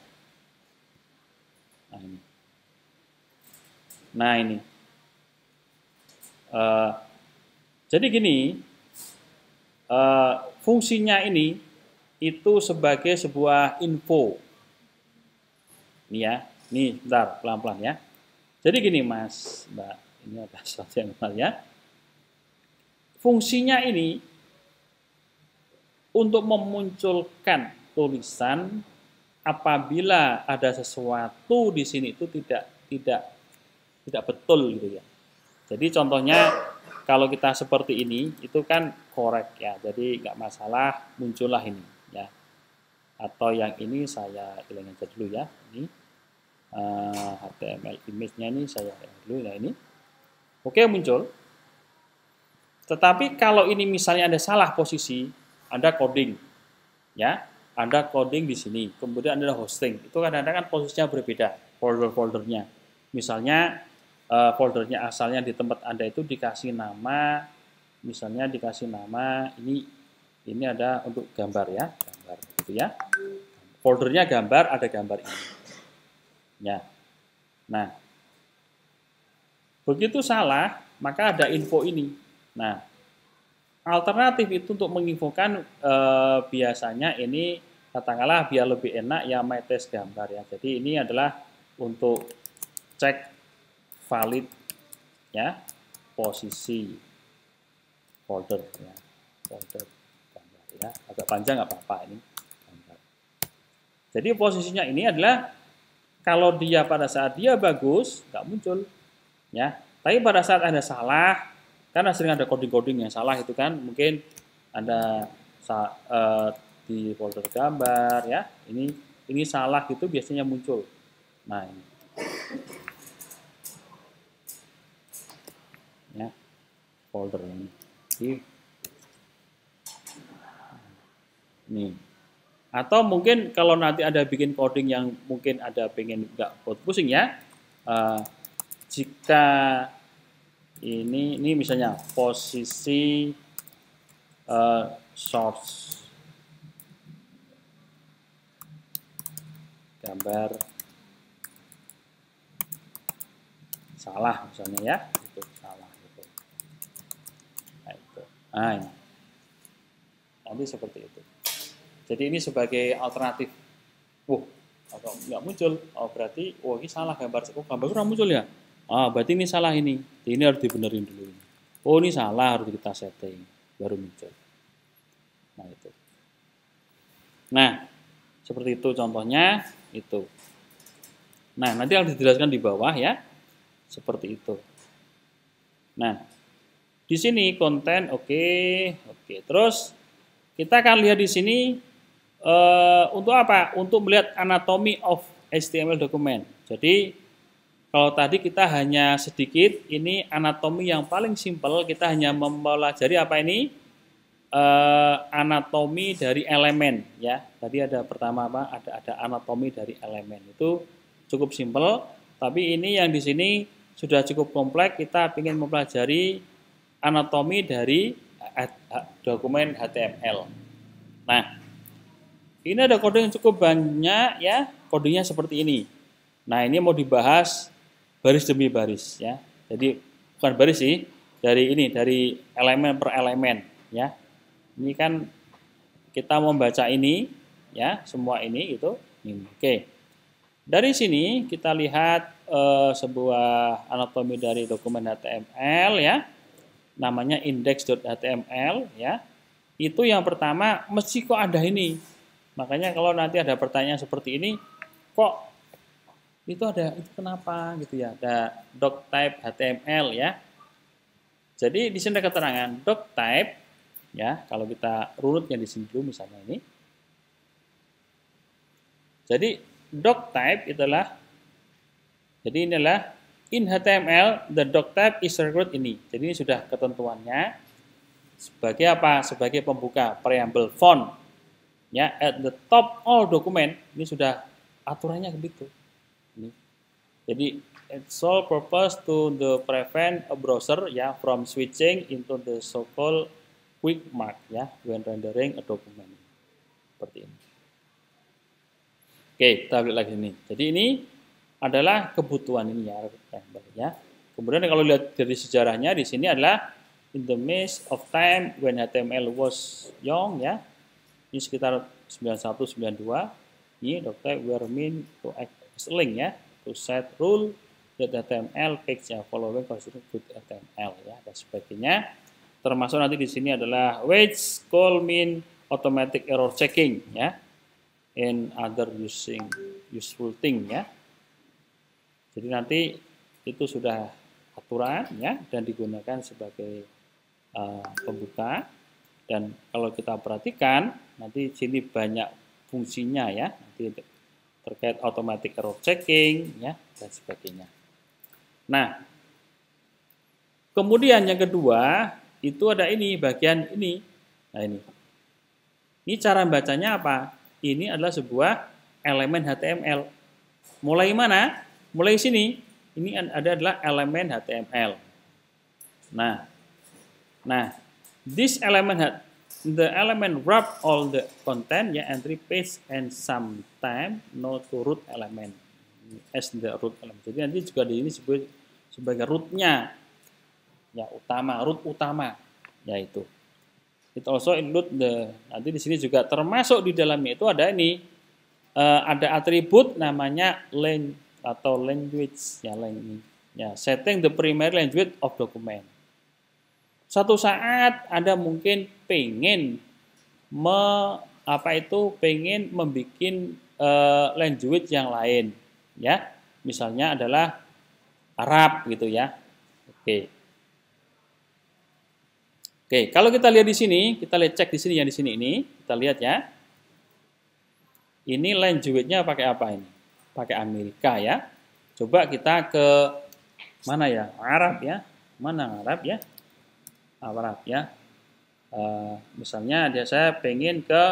Nah ini. Jadi gini, fungsinya ini itu sebagai sebuah info. Ini ya, nih, bentar, pelan-pelan ya. Jadi gini Mas, Mbak, ini ada sesuatu yang benar ya. Fungsinya ini untuk memunculkan tulisan apabila ada sesuatu di sini itu tidak betul gitu ya. Jadi contohnya kalau kita seperti ini itu kan korek ya, jadi nggak masalah muncullah ini ya. Atau yang ini saya hilangin aja dulu ya, ini. HTML image-nya ini saya dulu, nah ini oke muncul. Tetapi kalau ini misalnya ada salah posisi, Anda coding ya, Anda coding di sini, kemudian Anda hosting, itu kadang-kadang kan posisinya berbeda folder-foldernya. Misalnya foldernya asalnya di tempat Anda itu dikasih nama, misalnya dikasih nama ini ada untuk gambar ya, gambar gitu ya. Foldernya gambar, ada gambar ini. Ya. Nah, begitu salah, maka ada info ini. Nah, alternatif itu untuk menginfokan biasanya ini katakanlah biar lebih enak ya my test gambar ya. Jadi ini adalah untuk cek valid ya posisi folder ya, folder gambar ya. Agak panjang nggak apa-apa ini gambar. Jadi posisinya ini adalah kalau dia pada saat dia bagus, nggak muncul, ya. Tapi pada saat Anda salah, karena sering ada coding-coding yang salah itu kan, mungkin Anda di folder gambar, ya, ini salah gitu biasanya muncul. Nah, ini. folder ini. Nih. Atau mungkin kalau nanti ada bikin coding yang mungkin ada pengen nggak code pusing ya, jika ini misalnya posisi source gambar salah misalnya ya, itu salah gitu. Nah, itu. Nah, ini. Nanti seperti itu. Jadi ini sebagai alternatif. Atau nggak muncul. Oh berarti, ini salah gambar. Gambar kurang muncul ya. Berarti ini salah ini. Ini harus dibenerin dulu. Ini salah, harus kita setting baru muncul. Nah itu. Nah seperti itu contohnya itu. Nah nanti harus dijelaskan di bawah ya. Seperti itu. Nah di sini konten oke. Terus kita akan lihat di sini untuk apa? Untuk melihat anatomy of HTML dokumen. Jadi kalau tadi kita hanya sedikit, ini anatomi yang paling simpel. Kita hanya mempelajari apa ini? Anatomi dari elemen ya. Tadi ada pertama apa? Ada anatomi dari elemen. Itu cukup simpel. Tapi ini yang di sini sudah cukup kompleks. Kita ingin mempelajari anatomi dari dokumen HTML. Nah, ini ada kode yang cukup banyak ya. Kodenya seperti ini. Nah, ini mau dibahas baris demi baris ya. Jadi bukan baris sih, dari elemen per elemen ya. Ini kan kita membaca ini ya, semua ini itu. Oke. Dari sini kita lihat sebuah anatomi dari dokumen HTML ya. Namanya index.html ya. Itu yang pertama mesti kok ada ini. Makanya kalau nanti ada pertanyaan seperti ini, kok itu ada, itu kenapa gitu ya, ada doc type HTML ya. Jadi di sini ada keterangan doc type ya, kalau kita runutnya di sini dulu misalnya ini. Jadi doc type itulah, jadi inilah in HTML the doc type is required ini. Jadi ini sudah ketentuannya sebagai apa? Sebagai pembuka preamble font ya, at the top all dokumen. Ini sudah aturannya begitu. Jadi it's sole purpose to prevent a browser ya from switching into the so-called quick mark ya when rendering a document. Seperti ini. Oke, kita lihat lagi ini. Jadi ini adalah kebutuhan ini ya. Kemudian kalau lihat dari sejarahnya di sini adalah in the midst of time when HTML was young ya. Ini sekitar 91 92. Ini dokter were meant to act as a link ya. To set rule that HTML page yang following consider good HTML ya dan sebagainya. Termasuk nanti di sini adalah which call mean automatic error checking ya, and other useful thing ya. Jadi nanti itu sudah aturan ya dan digunakan sebagai pembuka. Dan kalau kita perhatikan nanti sini banyak fungsinya ya. Nanti terkait automatic error checking ya dan sebagainya. Nah, kemudian yang kedua itu ada ini bagian ini. Nah ini cara bacanya apa? Ini adalah sebuah elemen HTML. Mulai mana? Mulai sini. Ini adalah elemen HTML. Nah, this element the element wrap all the content ya entry page and sometime no to root element as the root element. Jadi nanti juga di ini sebagai rootnya ya root utama yaitu. It also include nanti di sini juga termasuk di dalamnya itu ada ini ada atribut namanya language ya setting the primary language of document. Suatu saat Anda mungkin pengen pengen membuat language yang lain ya. Misalnya adalah Arab gitu ya. Oke, kalau kita lihat di sini, kita cek di sini yang di sini ini, kita lihat ya. Ini language-nya pakai apa ini? Pakai Amerika ya. Coba kita ke mana ya? Arab ya. Mana Arab ya? aparat ya. Misalnya saya pengen ke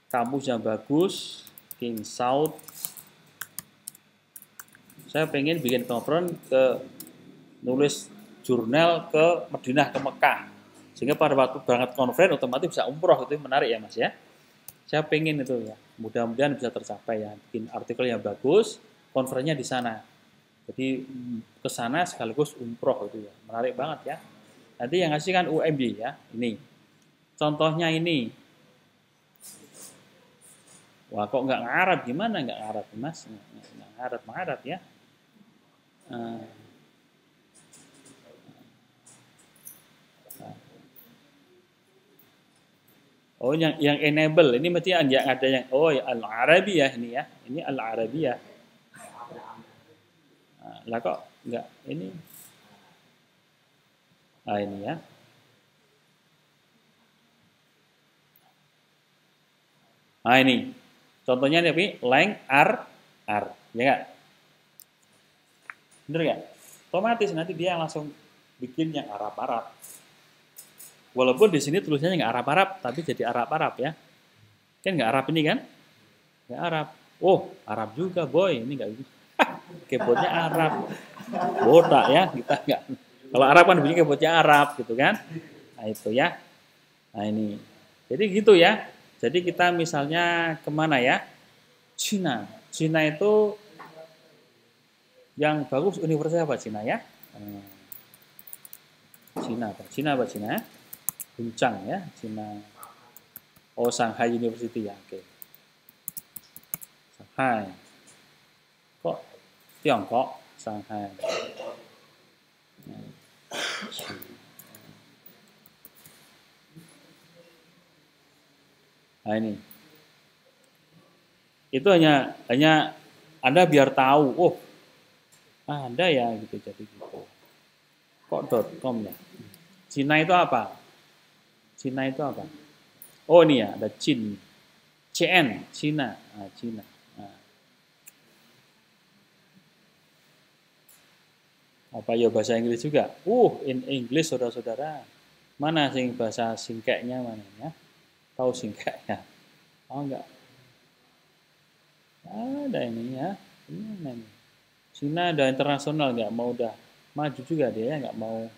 kampus yang bagus, King South. Saya pengen bikin conference ke nulis jurnal ke Madinah, ke Mekah. Sehingga pada waktu berangkat conference otomatis bisa umroh, itu menarik ya Mas ya. Saya pengen itu ya, mudah-mudahan bisa tercapai ya, bikin artikel yang bagus, conference-nya di sana. Jadi ke sana sekaligus umroh itu ya, menarik banget ya. Nanti yang ngasih kan UMY ya, ini. Contohnya ini. Wah kok nggak ngarap, gimana nggak ngarap Mas? Nggak ngarap ya. Oh yang enable ini mesti ada yang Al-Arabi ya ini ya. Ini Al-Arabi ya. Lah kok nggak ini? Ini ya. Ini. Contohnya nih, length R. Ya nggak? Bener nggak? Otomatis nanti dia langsung bikin yang Arab-Arab. Walaupun di sini tulisannya nggak Arab-Arab, tapi jadi Arab-Arab ya. Kan nggak Arab ini kan? Nggak Arab. Oh, Arab juga boy. Ini nggak gitu. Keyboardnya Arab. Botak ya, kita nggak. Kalau Arab kan bikin keyboardnya Arab gitu kan? Nah itu ya. Nah ini. Jadi gitu ya. Jadi kita misalnya kemana ya? Cina. Cina itu yang bagus universitas apa Cina ya? Cina apa? Cina? Buncang ya, Cina. Oh, Shanghai University ya, oke. Shanghai. Kok Tiongkok? Shanghai. Nah ini. Itu hanya Anda biar tahu, oh ada ya gitu, jadi gitu. Kok .com ya? Cina itu apa? Cina itu apa? Oh ini ya, ada Cin. CN, Cina. Cina. Apa ya bahasa Inggris juga? In English saudara-saudara. Mana sing bahasa singkeknya mana ya? Tahu singkeknya? Oh enggak. Ada ini ya. Ini. Cina ada internasional nggak mau udah maju juga dia ya, nggak mau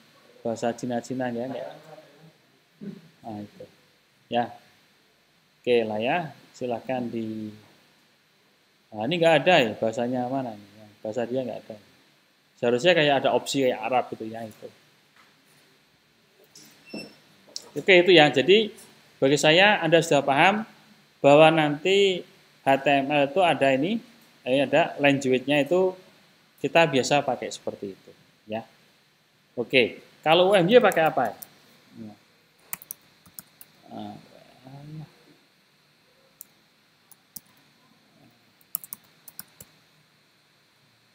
bahasa Cina-Cina ya nggak. Nah itu ya, oke lah ya, silahkan di. Nah ini nggak ada ya bahasanya mana nih? Bahasa dia nggak ada. Seharusnya kayak ada opsi kayak Arab gitu ya itu. Oke itu ya. Jadi bagi saya Anda sudah paham bahwa nanti HTML itu ada ini ada language-nya itu kita biasa pakai seperti itu ya. Oke, kalau UMY pakai apa ya?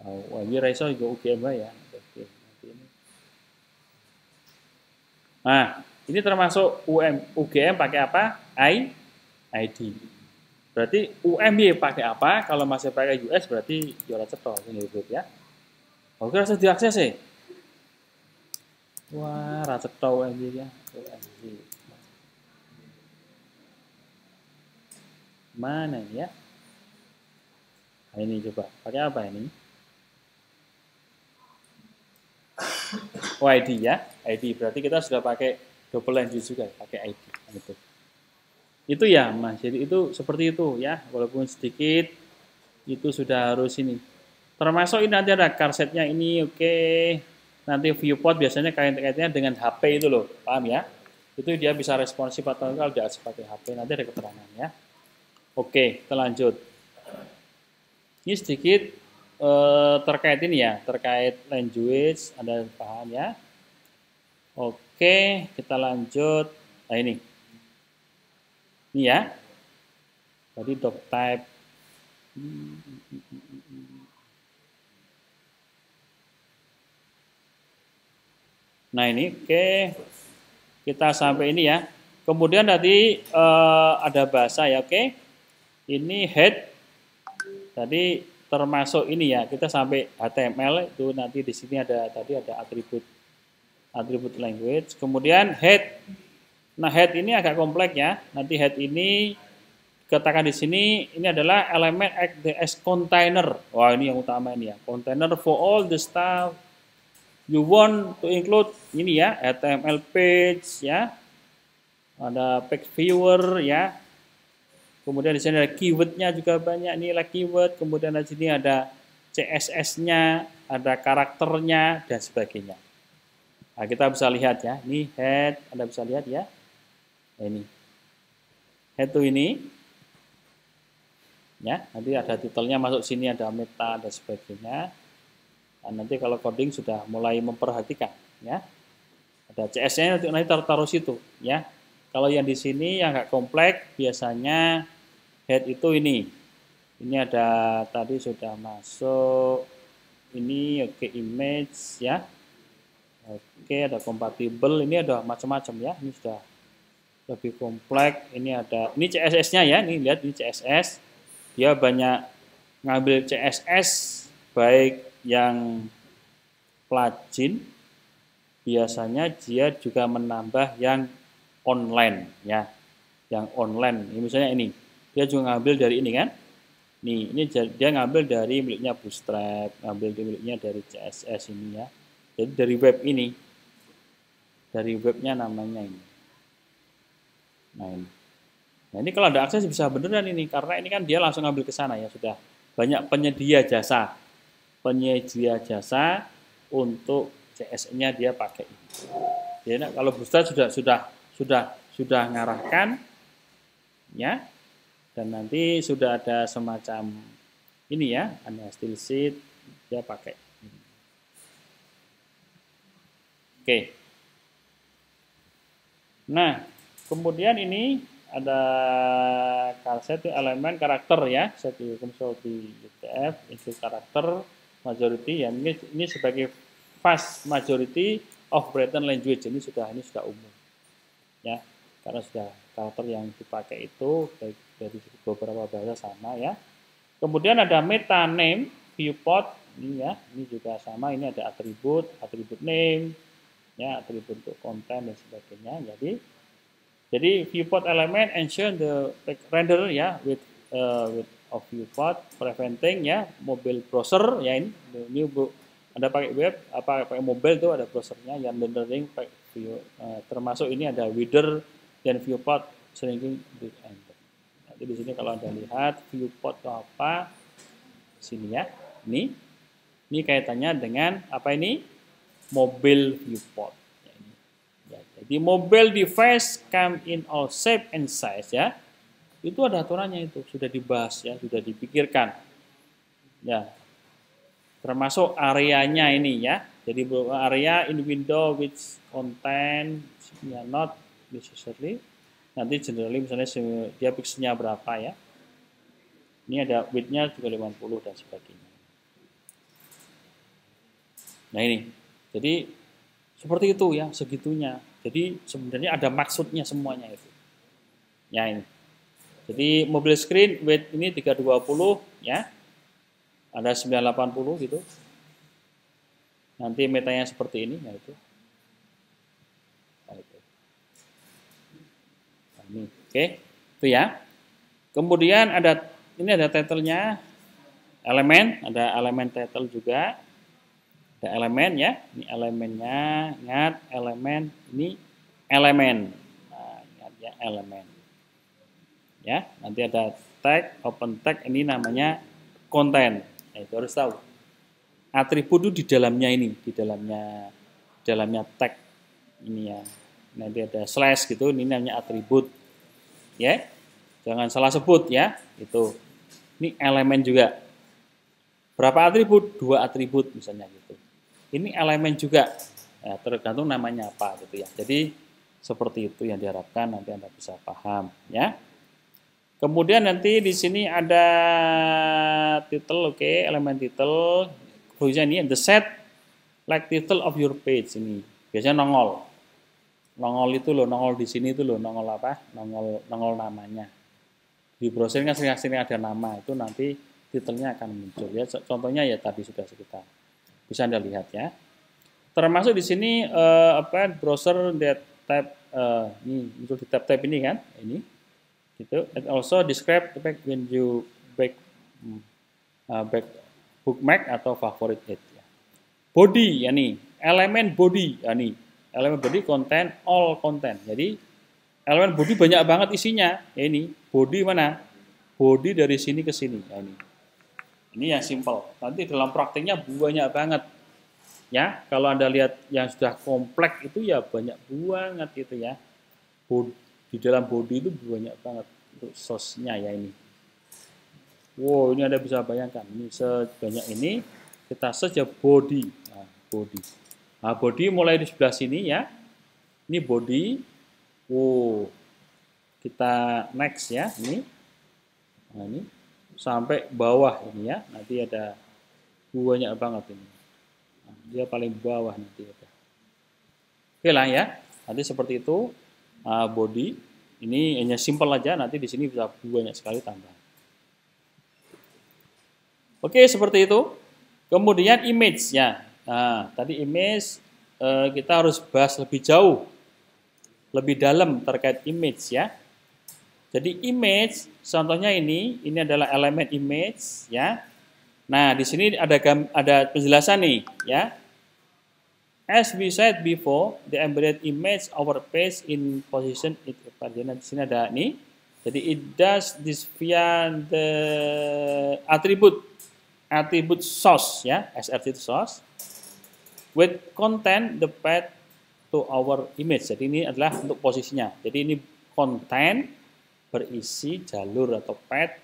UMY Raiso juga UGM ya. Oke, nah, ini termasuk UGM pakai apa? ID. Berarti UMY pakai apa? Kalau masih pakai US berarti juara cetol ini ya. Oke, langsung diakses ya. Wah, racetol UMY ya. UMY. Mana ini ya? Nah, ini coba. Pakai apa ini? ID ya. ID berarti kita sudah pakai double language juga, pakai ID. Itu ya Mas, jadi itu seperti itu ya, walaupun sedikit itu sudah harus ini. Termasuk ini nanti ada karsetnya ini, oke. Nanti viewport biasanya kaitannya dengan HP itu loh, paham ya? Itu dia bisa responsif atau kalau tidak seperti HP, nanti ada keterangan ya. Oke, kita lanjut. Ini sedikit terkait ini ya, terkait language, Anda paham ya? Oke, kita lanjut. Nah ini. Ini ya. Tadi doctype. Nah ini, oke. Kita sampai ini ya. Kemudian tadi ada bahasa ya, oke. Ini head. Tadi termasuk ini ya. Kita sampai HTML itu nanti di sini ada tadi ada atribut atribut language. Kemudian head. Nah, head ini agak kompleks ya. Nanti head ini katakan di sini ini adalah elemen act as container. Wah, ini yang utama ini ya. Container for all the stuff you want to include ini ya, HTML page ya. Ada page viewer ya. Kemudian di sini ada keywordnya juga banyak, nilai keyword. Kemudian di sini ada CSS-nya, ada karakternya dan sebagainya. Nah, kita bisa lihat ya. Ini head, Anda bisa lihat ya. Nah, ini head to ini. Ya, nanti ada titelnya masuk sini, ada meta dan sebagainya. Nah, nanti kalau coding sudah mulai memperhatikan ya. Ada CS-nya nanti taruh situ ya. Kalau yang di sini yang agak kompleks biasanya head itu ini. Ini ada tadi sudah masuk ini oke image ya. Oke, ada kompatibel, ini ada macam-macam ya. Ini sudah lebih kompleks. Ini ada ini CSS-nya ya. Ini lihat ini CSS. Dia banyak ngambil CSS baik yang plugin, biasanya dia juga menambah yang online ya, yang online. Ini misalnya ini, dia juga ngambil dari ini kan, nih ini dia ngambil dari miliknya Bootstrap, ngambil dari miliknya dari CSS ini ya. Jadi dari web ini, dari webnya namanya ini. Nah ini kalau ada akses bisa beneran ini, karena ini kan dia langsung ngambil ke sana ya, sudah banyak penyedia jasa untuk CSS-nya dia pakai. Jadi kalau Bootstrap sudah ngarahkan ya, dan nanti sudah ada semacam ini ya, ada style sheet dia pakai. Oke. Nah, kemudian ini ada set elemen karakter ya, set consult di UTF itu karakter majority ya, ini sebagai vast majority of written language, ini sudah umum ya, karena sudah karakter yang dipakai itu dari beberapa bahasa sama ya. Kemudian ada meta name viewport ini ya, ini juga sama, ini ada atribut name ya, atribut untuk konten dan sebagainya. Jadi viewport element ensure the render ya with of viewport preventing ya mobile browser ya, ini Anda pakai web pakai mobile itu ada browsernya yang rendering termasuk ini ada widder dan viewport shrinking with enter. Nanti di sini kalau Anda lihat viewport itu apa sini ya, ini kaitannya dengan apa ini mobile viewport. Jadi mobile device come in all shape and size ya. Itu ada aturannya, itu sudah dibahas ya, sudah dipikirkan. Ya. Termasuk areanya ini ya. Jadi area in window which contain ya, not necessarily. Nanti generally misalnya dia pixelnya berapa ya. Ini ada width-nya juga 50 dan sebagainya. Nah ini. Jadi seperti itu ya, segitunya. Jadi sebenarnya ada maksudnya semuanya itu. Ya ini. Jadi mobile screen width ini 320 ya. Ada 980 gitu. Nanti metanya seperti ini ya itu. Nah, itu. Nah, ini oke. Itu ya. Kemudian ada title-nya elemen, ada elemen title juga. Ada elemen ya, ini elemennya, ingat elemen, ini elemen. Nah, ingat ya elemen. Ya, nanti ada tag, open tag, ini namanya konten. Nah, itu harus tahu. Atribut itu di dalamnya ini, di dalamnya tag ini ya. Nanti ada slash gitu, ini namanya atribut. Ya. Jangan salah sebut ya, itu. Ini elemen juga. Berapa atribut? 2 atribut misalnya gitu. Ini elemen juga, ya, tergantung namanya apa gitu ya. Jadi seperti itu yang diharapkan, nanti Anda bisa paham ya. Kemudian nanti di sini ada title, oke, elemen title. Khususnya ini the set like title of your page ini. Biasanya nongol. Nongol itu loh, nongol di sini itu loh, nongol apa? Nongol namanya. Di browser kan sering ada nama, itu nanti titelnya akan muncul ya. Contohnya ya tadi sudah kita bisa Anda lihat ya. Termasuk di sini browser that type ini untuk di tab ini kan, ini gitu. And also describe the back when you back bookmark atau favorite it. Body ya nih, elemen body ya nih, elemen body content all content. Jadi elemen body banyak banget isinya. Ya ini body mana? Body dari sini ke sini. Ya ini. Ini yang simple. Nanti dalam praktiknya banyak banget. Ya, kalau Anda lihat yang sudah kompleks itu ya banyak banget gitu ya. Di dalam body itu banyak banget untuk source-nya ya ini. Wow, ini Anda bisa bayangkan. Ini sebanyak ini kita search ya body. Nah, body. Nah, body mulai di sebelah sini ya. Ini body. Wow. Kita next ya, ini. Nah, ini sampai bawah ini ya. Nanti ada banyak banget ini. Nah, dia paling bawah nanti ada. Oke lah ya. Nanti seperti itu body. Ini hanya simple aja. Nanti di sini bisa banyak sekali tambah. Oke, seperti itu. Kemudian image ya. Nah, tadi image kita harus bahas lebih jauh, lebih dalam terkait image ya. Jadi image, contohnya ini adalah elemen image ya. Nah, di sini ada penjelasan nih ya. As we said before, the embedded image our page in position it. Di sini ada nih. Jadi it does this via the attribute source ya, SRC itu source with content the path to our image. Jadi ini adalah untuk posisinya. Jadi ini konten berisi jalur atau path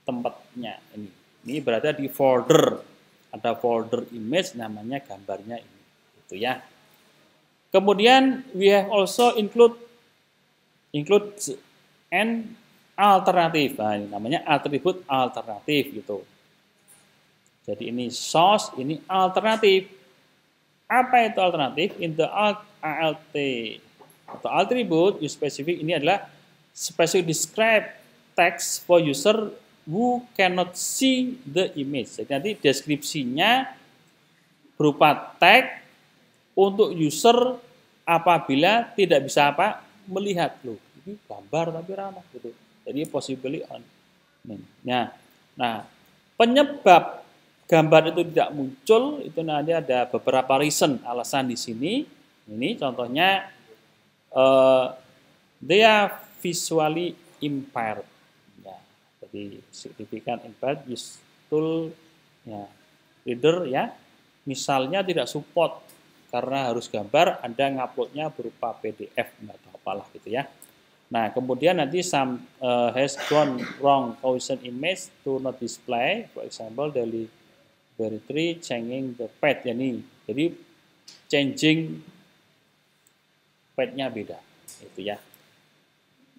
tempatnya ini. Ini berada di folder. Ada folder image namanya gambarnya ini. Itu ya. Kemudian we have also include an alternative. Nah, ini namanya atribut alternatif gitu. Jadi ini source, ini alternatif. Apa itu alternatif? In the alt atau attribute you specific, ini adalah specific describe text for user who cannot see the image. Jadi nanti deskripsinya berupa tag untuk user apabila tidak bisa melihat loh. Ini gambar tapi ramah gitu. Jadi possibly on. Nah, penyebab gambar itu tidak muncul itu nanti ada beberapa reason, alasan di sini. Ini contohnya they are visually impaired. Ya, jadi significant impaired use tool ya, reader ya. Misalnya tidak support karena harus gambar, Anda nguploadnya berupa PDF atau apalah gitu ya. Nah, kemudian nanti some has gone wrong caution image to not display, for example dari changing the path ya nih. Jadi changing path-nya beda itu ya.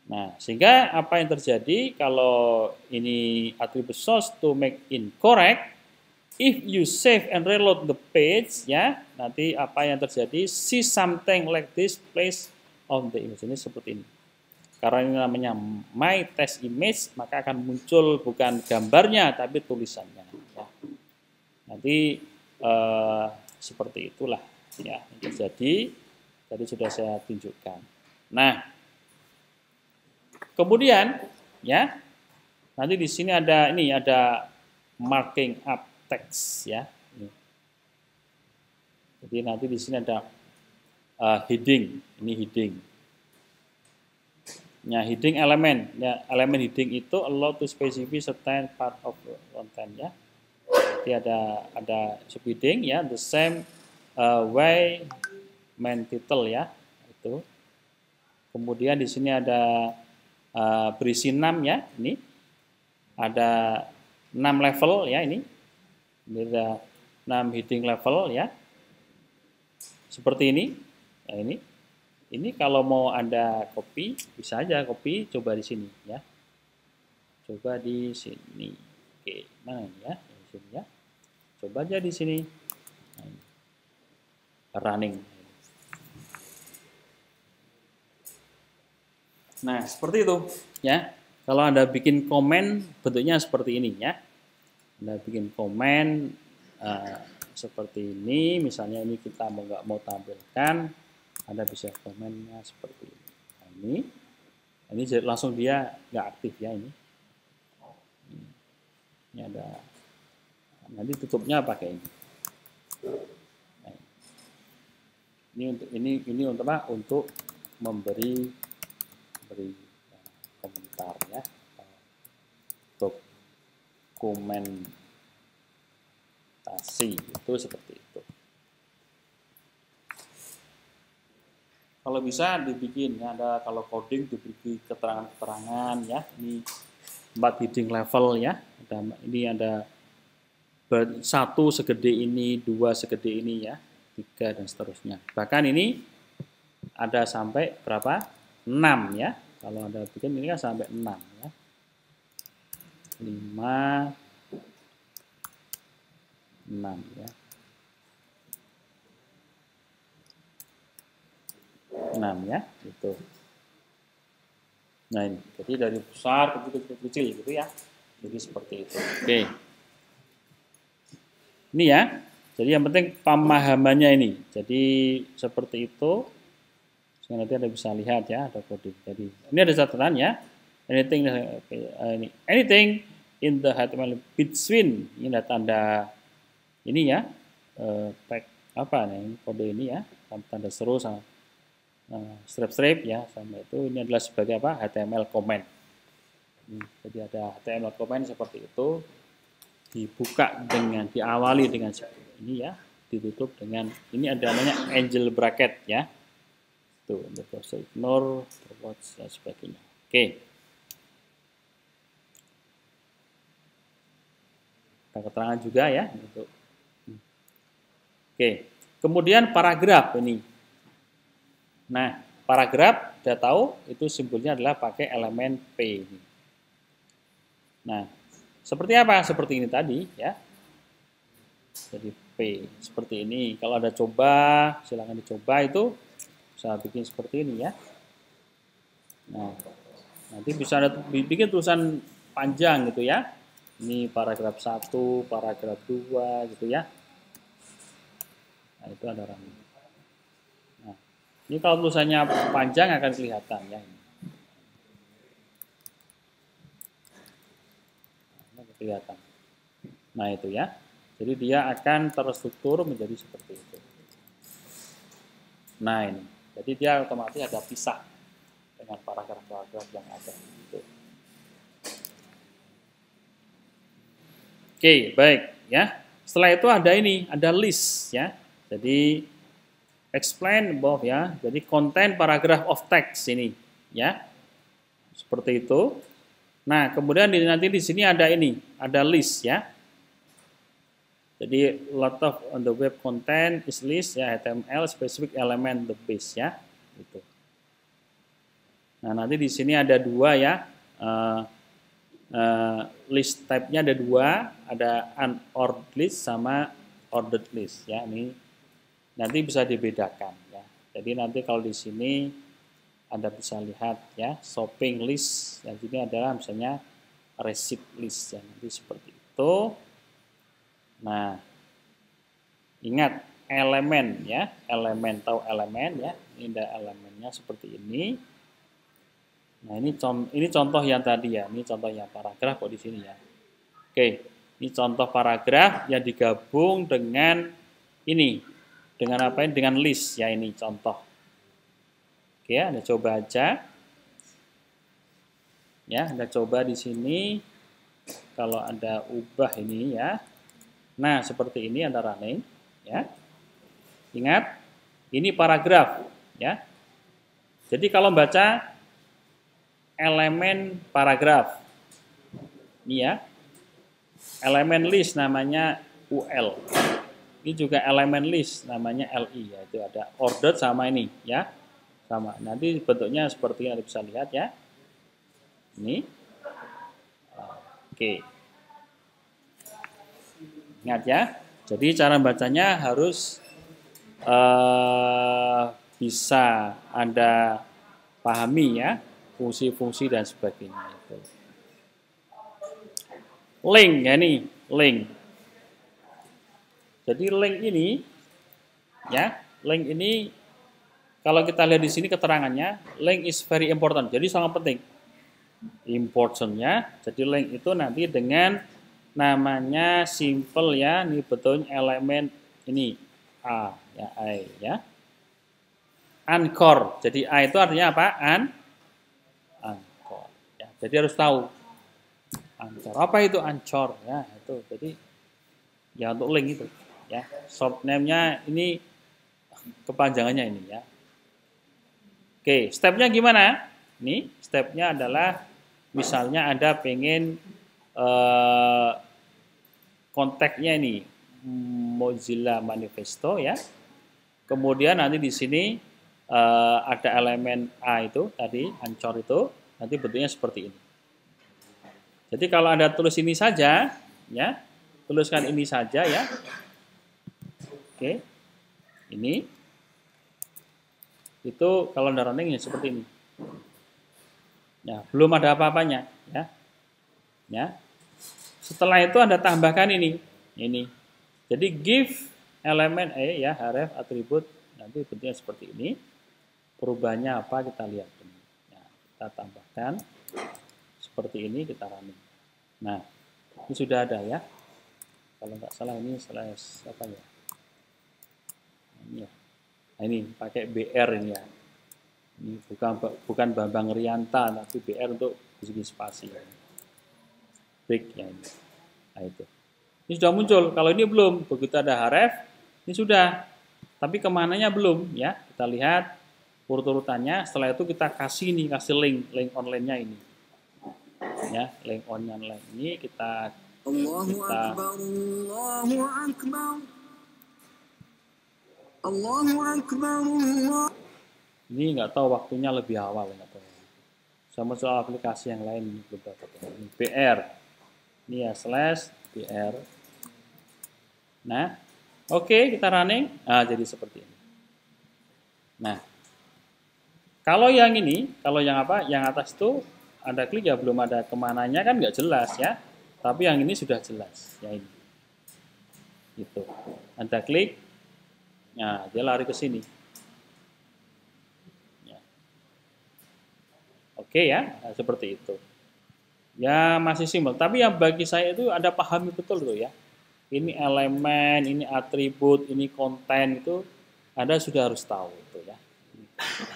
Nah, sehingga apa yang terjadi kalau ini attribute source to make incorrect, if you save and reload the page ya, nanti apa yang terjadi, see something like this place on the image. Ini seperti ini. Karena ini namanya my test image, maka akan muncul bukan gambarnya tapi tulisannya ya. Nanti seperti itulah ya yang terjadi. Tadi sudah saya tunjukkan. Nah, kemudian ya nanti di sini ada marking up text ya. Jadi nanti di sini ada heading. Ini heading. Ya, heading elemen. Ya, elemen heading itu allow to specify certain part of the content ya. Jadi ada subheading ya, the same way main title ya itu. Kemudian di sini ada berisi 6 ya, ini ada 6 level ya ini ada 6 heading level ya, seperti ini ya, ini kalau mau Anda copy bisa aja copy, coba di sini ya, coba di sini. Oke, mana ya? Ya, coba aja di sini running. Nah, seperti itu ya. Kalau Anda bikin komen bentuknya seperti ini ya. Anda bikin komen seperti ini, misalnya ini kita nggak mau tampilkan, Anda bisa komennya seperti ini. Nah, ini langsung dia nggak aktif ya ini. Ini ada, nanti tutupnya pakai ini. Nah, ini untuk apa? Untuk memberi komentar ya, dokumentasi itu seperti itu. Kalau bisa dibikin ya, ada kalau coding diberi keterangan-keterangan ya, ini 4 heading level ya, ini ada 1 segede ini, 2 segede ini ya, 3 dan seterusnya. Bahkan ini ada sampai berapa? 6 ya. Kalau Anda bikin ini kan sampai 6 ya. 5 6 ya. 6 ya, gitu. Nah ini, jadi dari besar ke kecil gitu ya. Jadi seperti itu. Oke. Ini ya. Jadi yang penting pemahamannya ini. Jadi seperti itu. Sehingga nanti Anda bisa lihat ya, ada kode. Jadi ini ada catatan ya. Anything in the HTML between, ini ada tanda ini ya. Apa nih kode ini ya, tanda seru sama strip ya, sama itu. Ini adalah sebagai apa? HTML comment. Jadi ada HTML comment seperti itu, dibuka dengan, diawali dengan seperti ini ya, ditutup dengan ini, ada namanya angel bracket ya. Tuh, bisa ignore, watch dan sebagainya. Oke. Ada keterangan juga ya untuk. Oke. Kemudian paragraf ini. Nah, paragraf sudah tahu itu simbolnya adalah pakai elemen P ini. Nah, seperti apa? Seperti ini tadi ya. Jadi P seperti ini. Kalau ada coba, silakan dicoba itu. Bisa bikin seperti ini ya. Nah, nanti bisa ada bikin tulisan panjang gitu ya. Ini paragraf 1, paragraf 2 gitu ya. Nah, itu ada orang. Nah, ini kalau tulisannya panjang akan kelihatan ya. Nah, kelihatan. Nah, itu ya. Jadi dia akan terstruktur menjadi seperti itu. Nah, ini. Jadi dia otomatis ada pisah dengan paragraf-paragraf yang ada. Gitu. Oke, baik ya. Setelah itu ada ini, ada list ya. Jadi explain above ya. Jadi content paragraph of text ini ya. Seperti itu. Nah, kemudian nanti di sini ada ini, ada list ya. Jadi lot of on the web content is list ya, HTML specific element the base ya, gitu. Nah, nanti di sini ada 2 ya, list type-nya ada 2, ada unordered list sama ordered list ya. Ini nanti bisa dibedakan ya. Jadi nanti kalau di sini Anda bisa lihat ya, shopping list, dan ini adalah misalnya receipt list ya, nanti seperti itu. Nah, ingat elemen ya, elemen, tahu elemen ya, ini ada elemennya seperti ini. Nah, ini contoh yang tadi ya, ini contoh yang paragraf kok di sini ya. Oke, ini contoh paragraf yang digabung dengan ini, dengan apa ini? Dengan list ya, ini contoh. Oke, Anda coba aja. Ya, Anda coba di sini. Kalau Anda ubah ini ya. Nah, seperti ini Anda running ya. Ingat, ini paragraf ya. Jadi kalau baca elemen paragraf. Ini ya. Elemen list namanya UL. Ini juga elemen list namanya LI ya. Itu ada ordered sama ini ya. Sama. Nanti bentuknya seperti yang Anda bisa lihat ya. Ini. Oke. Ingat ya. Jadi cara bacanya harus bisa Anda pahami ya, fungsi-fungsi dan sebagainya itu. Link ya nih, link. Jadi link ini, ya, link ini kalau kita lihat di sini keterangannya, link is very important. Jadi sangat penting. Importantnya, jadi link itu nanti dengan namanya simple ya, ini betulnya elemen ini A ya, I ya. Anchor. Jadi A itu artinya apa? Anchor. Ya, jadi harus tahu. Anchor. Apa itu Anchor? Ya, itu. Jadi ya untuk link itu ya. Short name-nya ini kepanjangannya ini ya. Oke, stepnya gimana? Ini stepnya adalah misalnya Anda pengen kontaknya ini Mozilla Manifesto ya. Kemudian nanti di sini ada elemen A itu tadi, Anchor itu, nanti bentuknya seperti ini. Jadi kalau Anda tulis ini saja, ya, tuliskan ini saja ya. Oke, ini. Itu kalau Anda running ya seperti ini. Ya, belum ada apa-apanya ya. Ya. Setelah itu Anda tambahkan ini. Jadi give elemen E ya, href atribut nanti bentuknya seperti ini. Perubahannya apa kita lihat ini. Ya, kita tambahkan seperti ini, kita running. Nah, ini sudah ada ya. Kalau nggak salah ini slash apa ya? Ini ya. Nah, ini pakai BR ini ya. Ini bukan Bambang Rianta, tapi BR untuk bisnis spasi. Break ya ini. Nah itu. Ini sudah muncul. Kalau ini belum, begitu ada href, ini sudah. Tapi kemananya belum ya. Kita lihat urut-urutannya. Setelah itu kita kasih link online-nya ini. Ya, link online ini kita Allahu Akbar, Allahu Akbar. Allahu Akbar, Allah. Ini nggak tahu waktunya lebih awal, nggak tahu. Sama soal aplikasi yang lain ini belum dapat. Ini BR, ini ya slash BR. Nah, oke, kita running. Nah, jadi seperti ini. Nah, kalau yang ini, kalau yang apa? Yang atas itu Anda klik ya belum ada kemananya kan nggak jelas ya. Tapi yang ini sudah jelas, yang ini. Itu. Anda klik. Nah, dia lari ke sini. Ya. Oke ya, nah, seperti itu. Ya masih simpel, tapi yang bagi saya itu Anda pahami betul tuh ya. Ini elemen, ini atribut, ini konten itu Anda sudah harus tahu itu ya.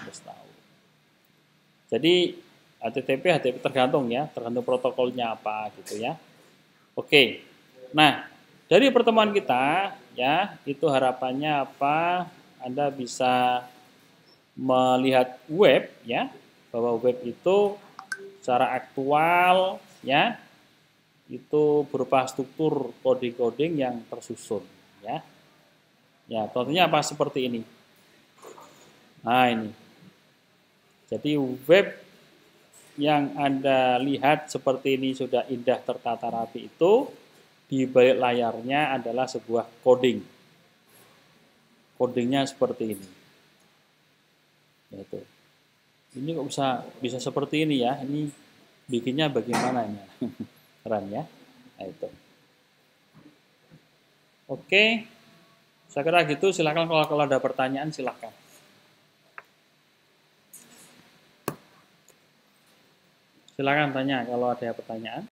Harus tahu. Jadi HTTP tergantung ya, tergantung protokolnya apa gitu ya. Oke. Nah, dari pertemuan kita ya, itu harapannya apa? Anda bisa melihat web ya, bahwa web itu secara aktual ya, itu berupa struktur coding-coding yang tersusun ya. Ya, contohnya apa seperti ini. Nah, ini. Jadi web yang Anda lihat seperti ini sudah indah tertata rapi itu di balik layarnya adalah sebuah coding. Codingnya seperti ini. Itu. Ini kok bisa seperti ini ya? Ini bikinnya bagaimana ya? Keren ya? Nah, itu. Oke. Saya kira gitu. Silakan kalau ada pertanyaan silakan. Silakan tanya kalau ada pertanyaan.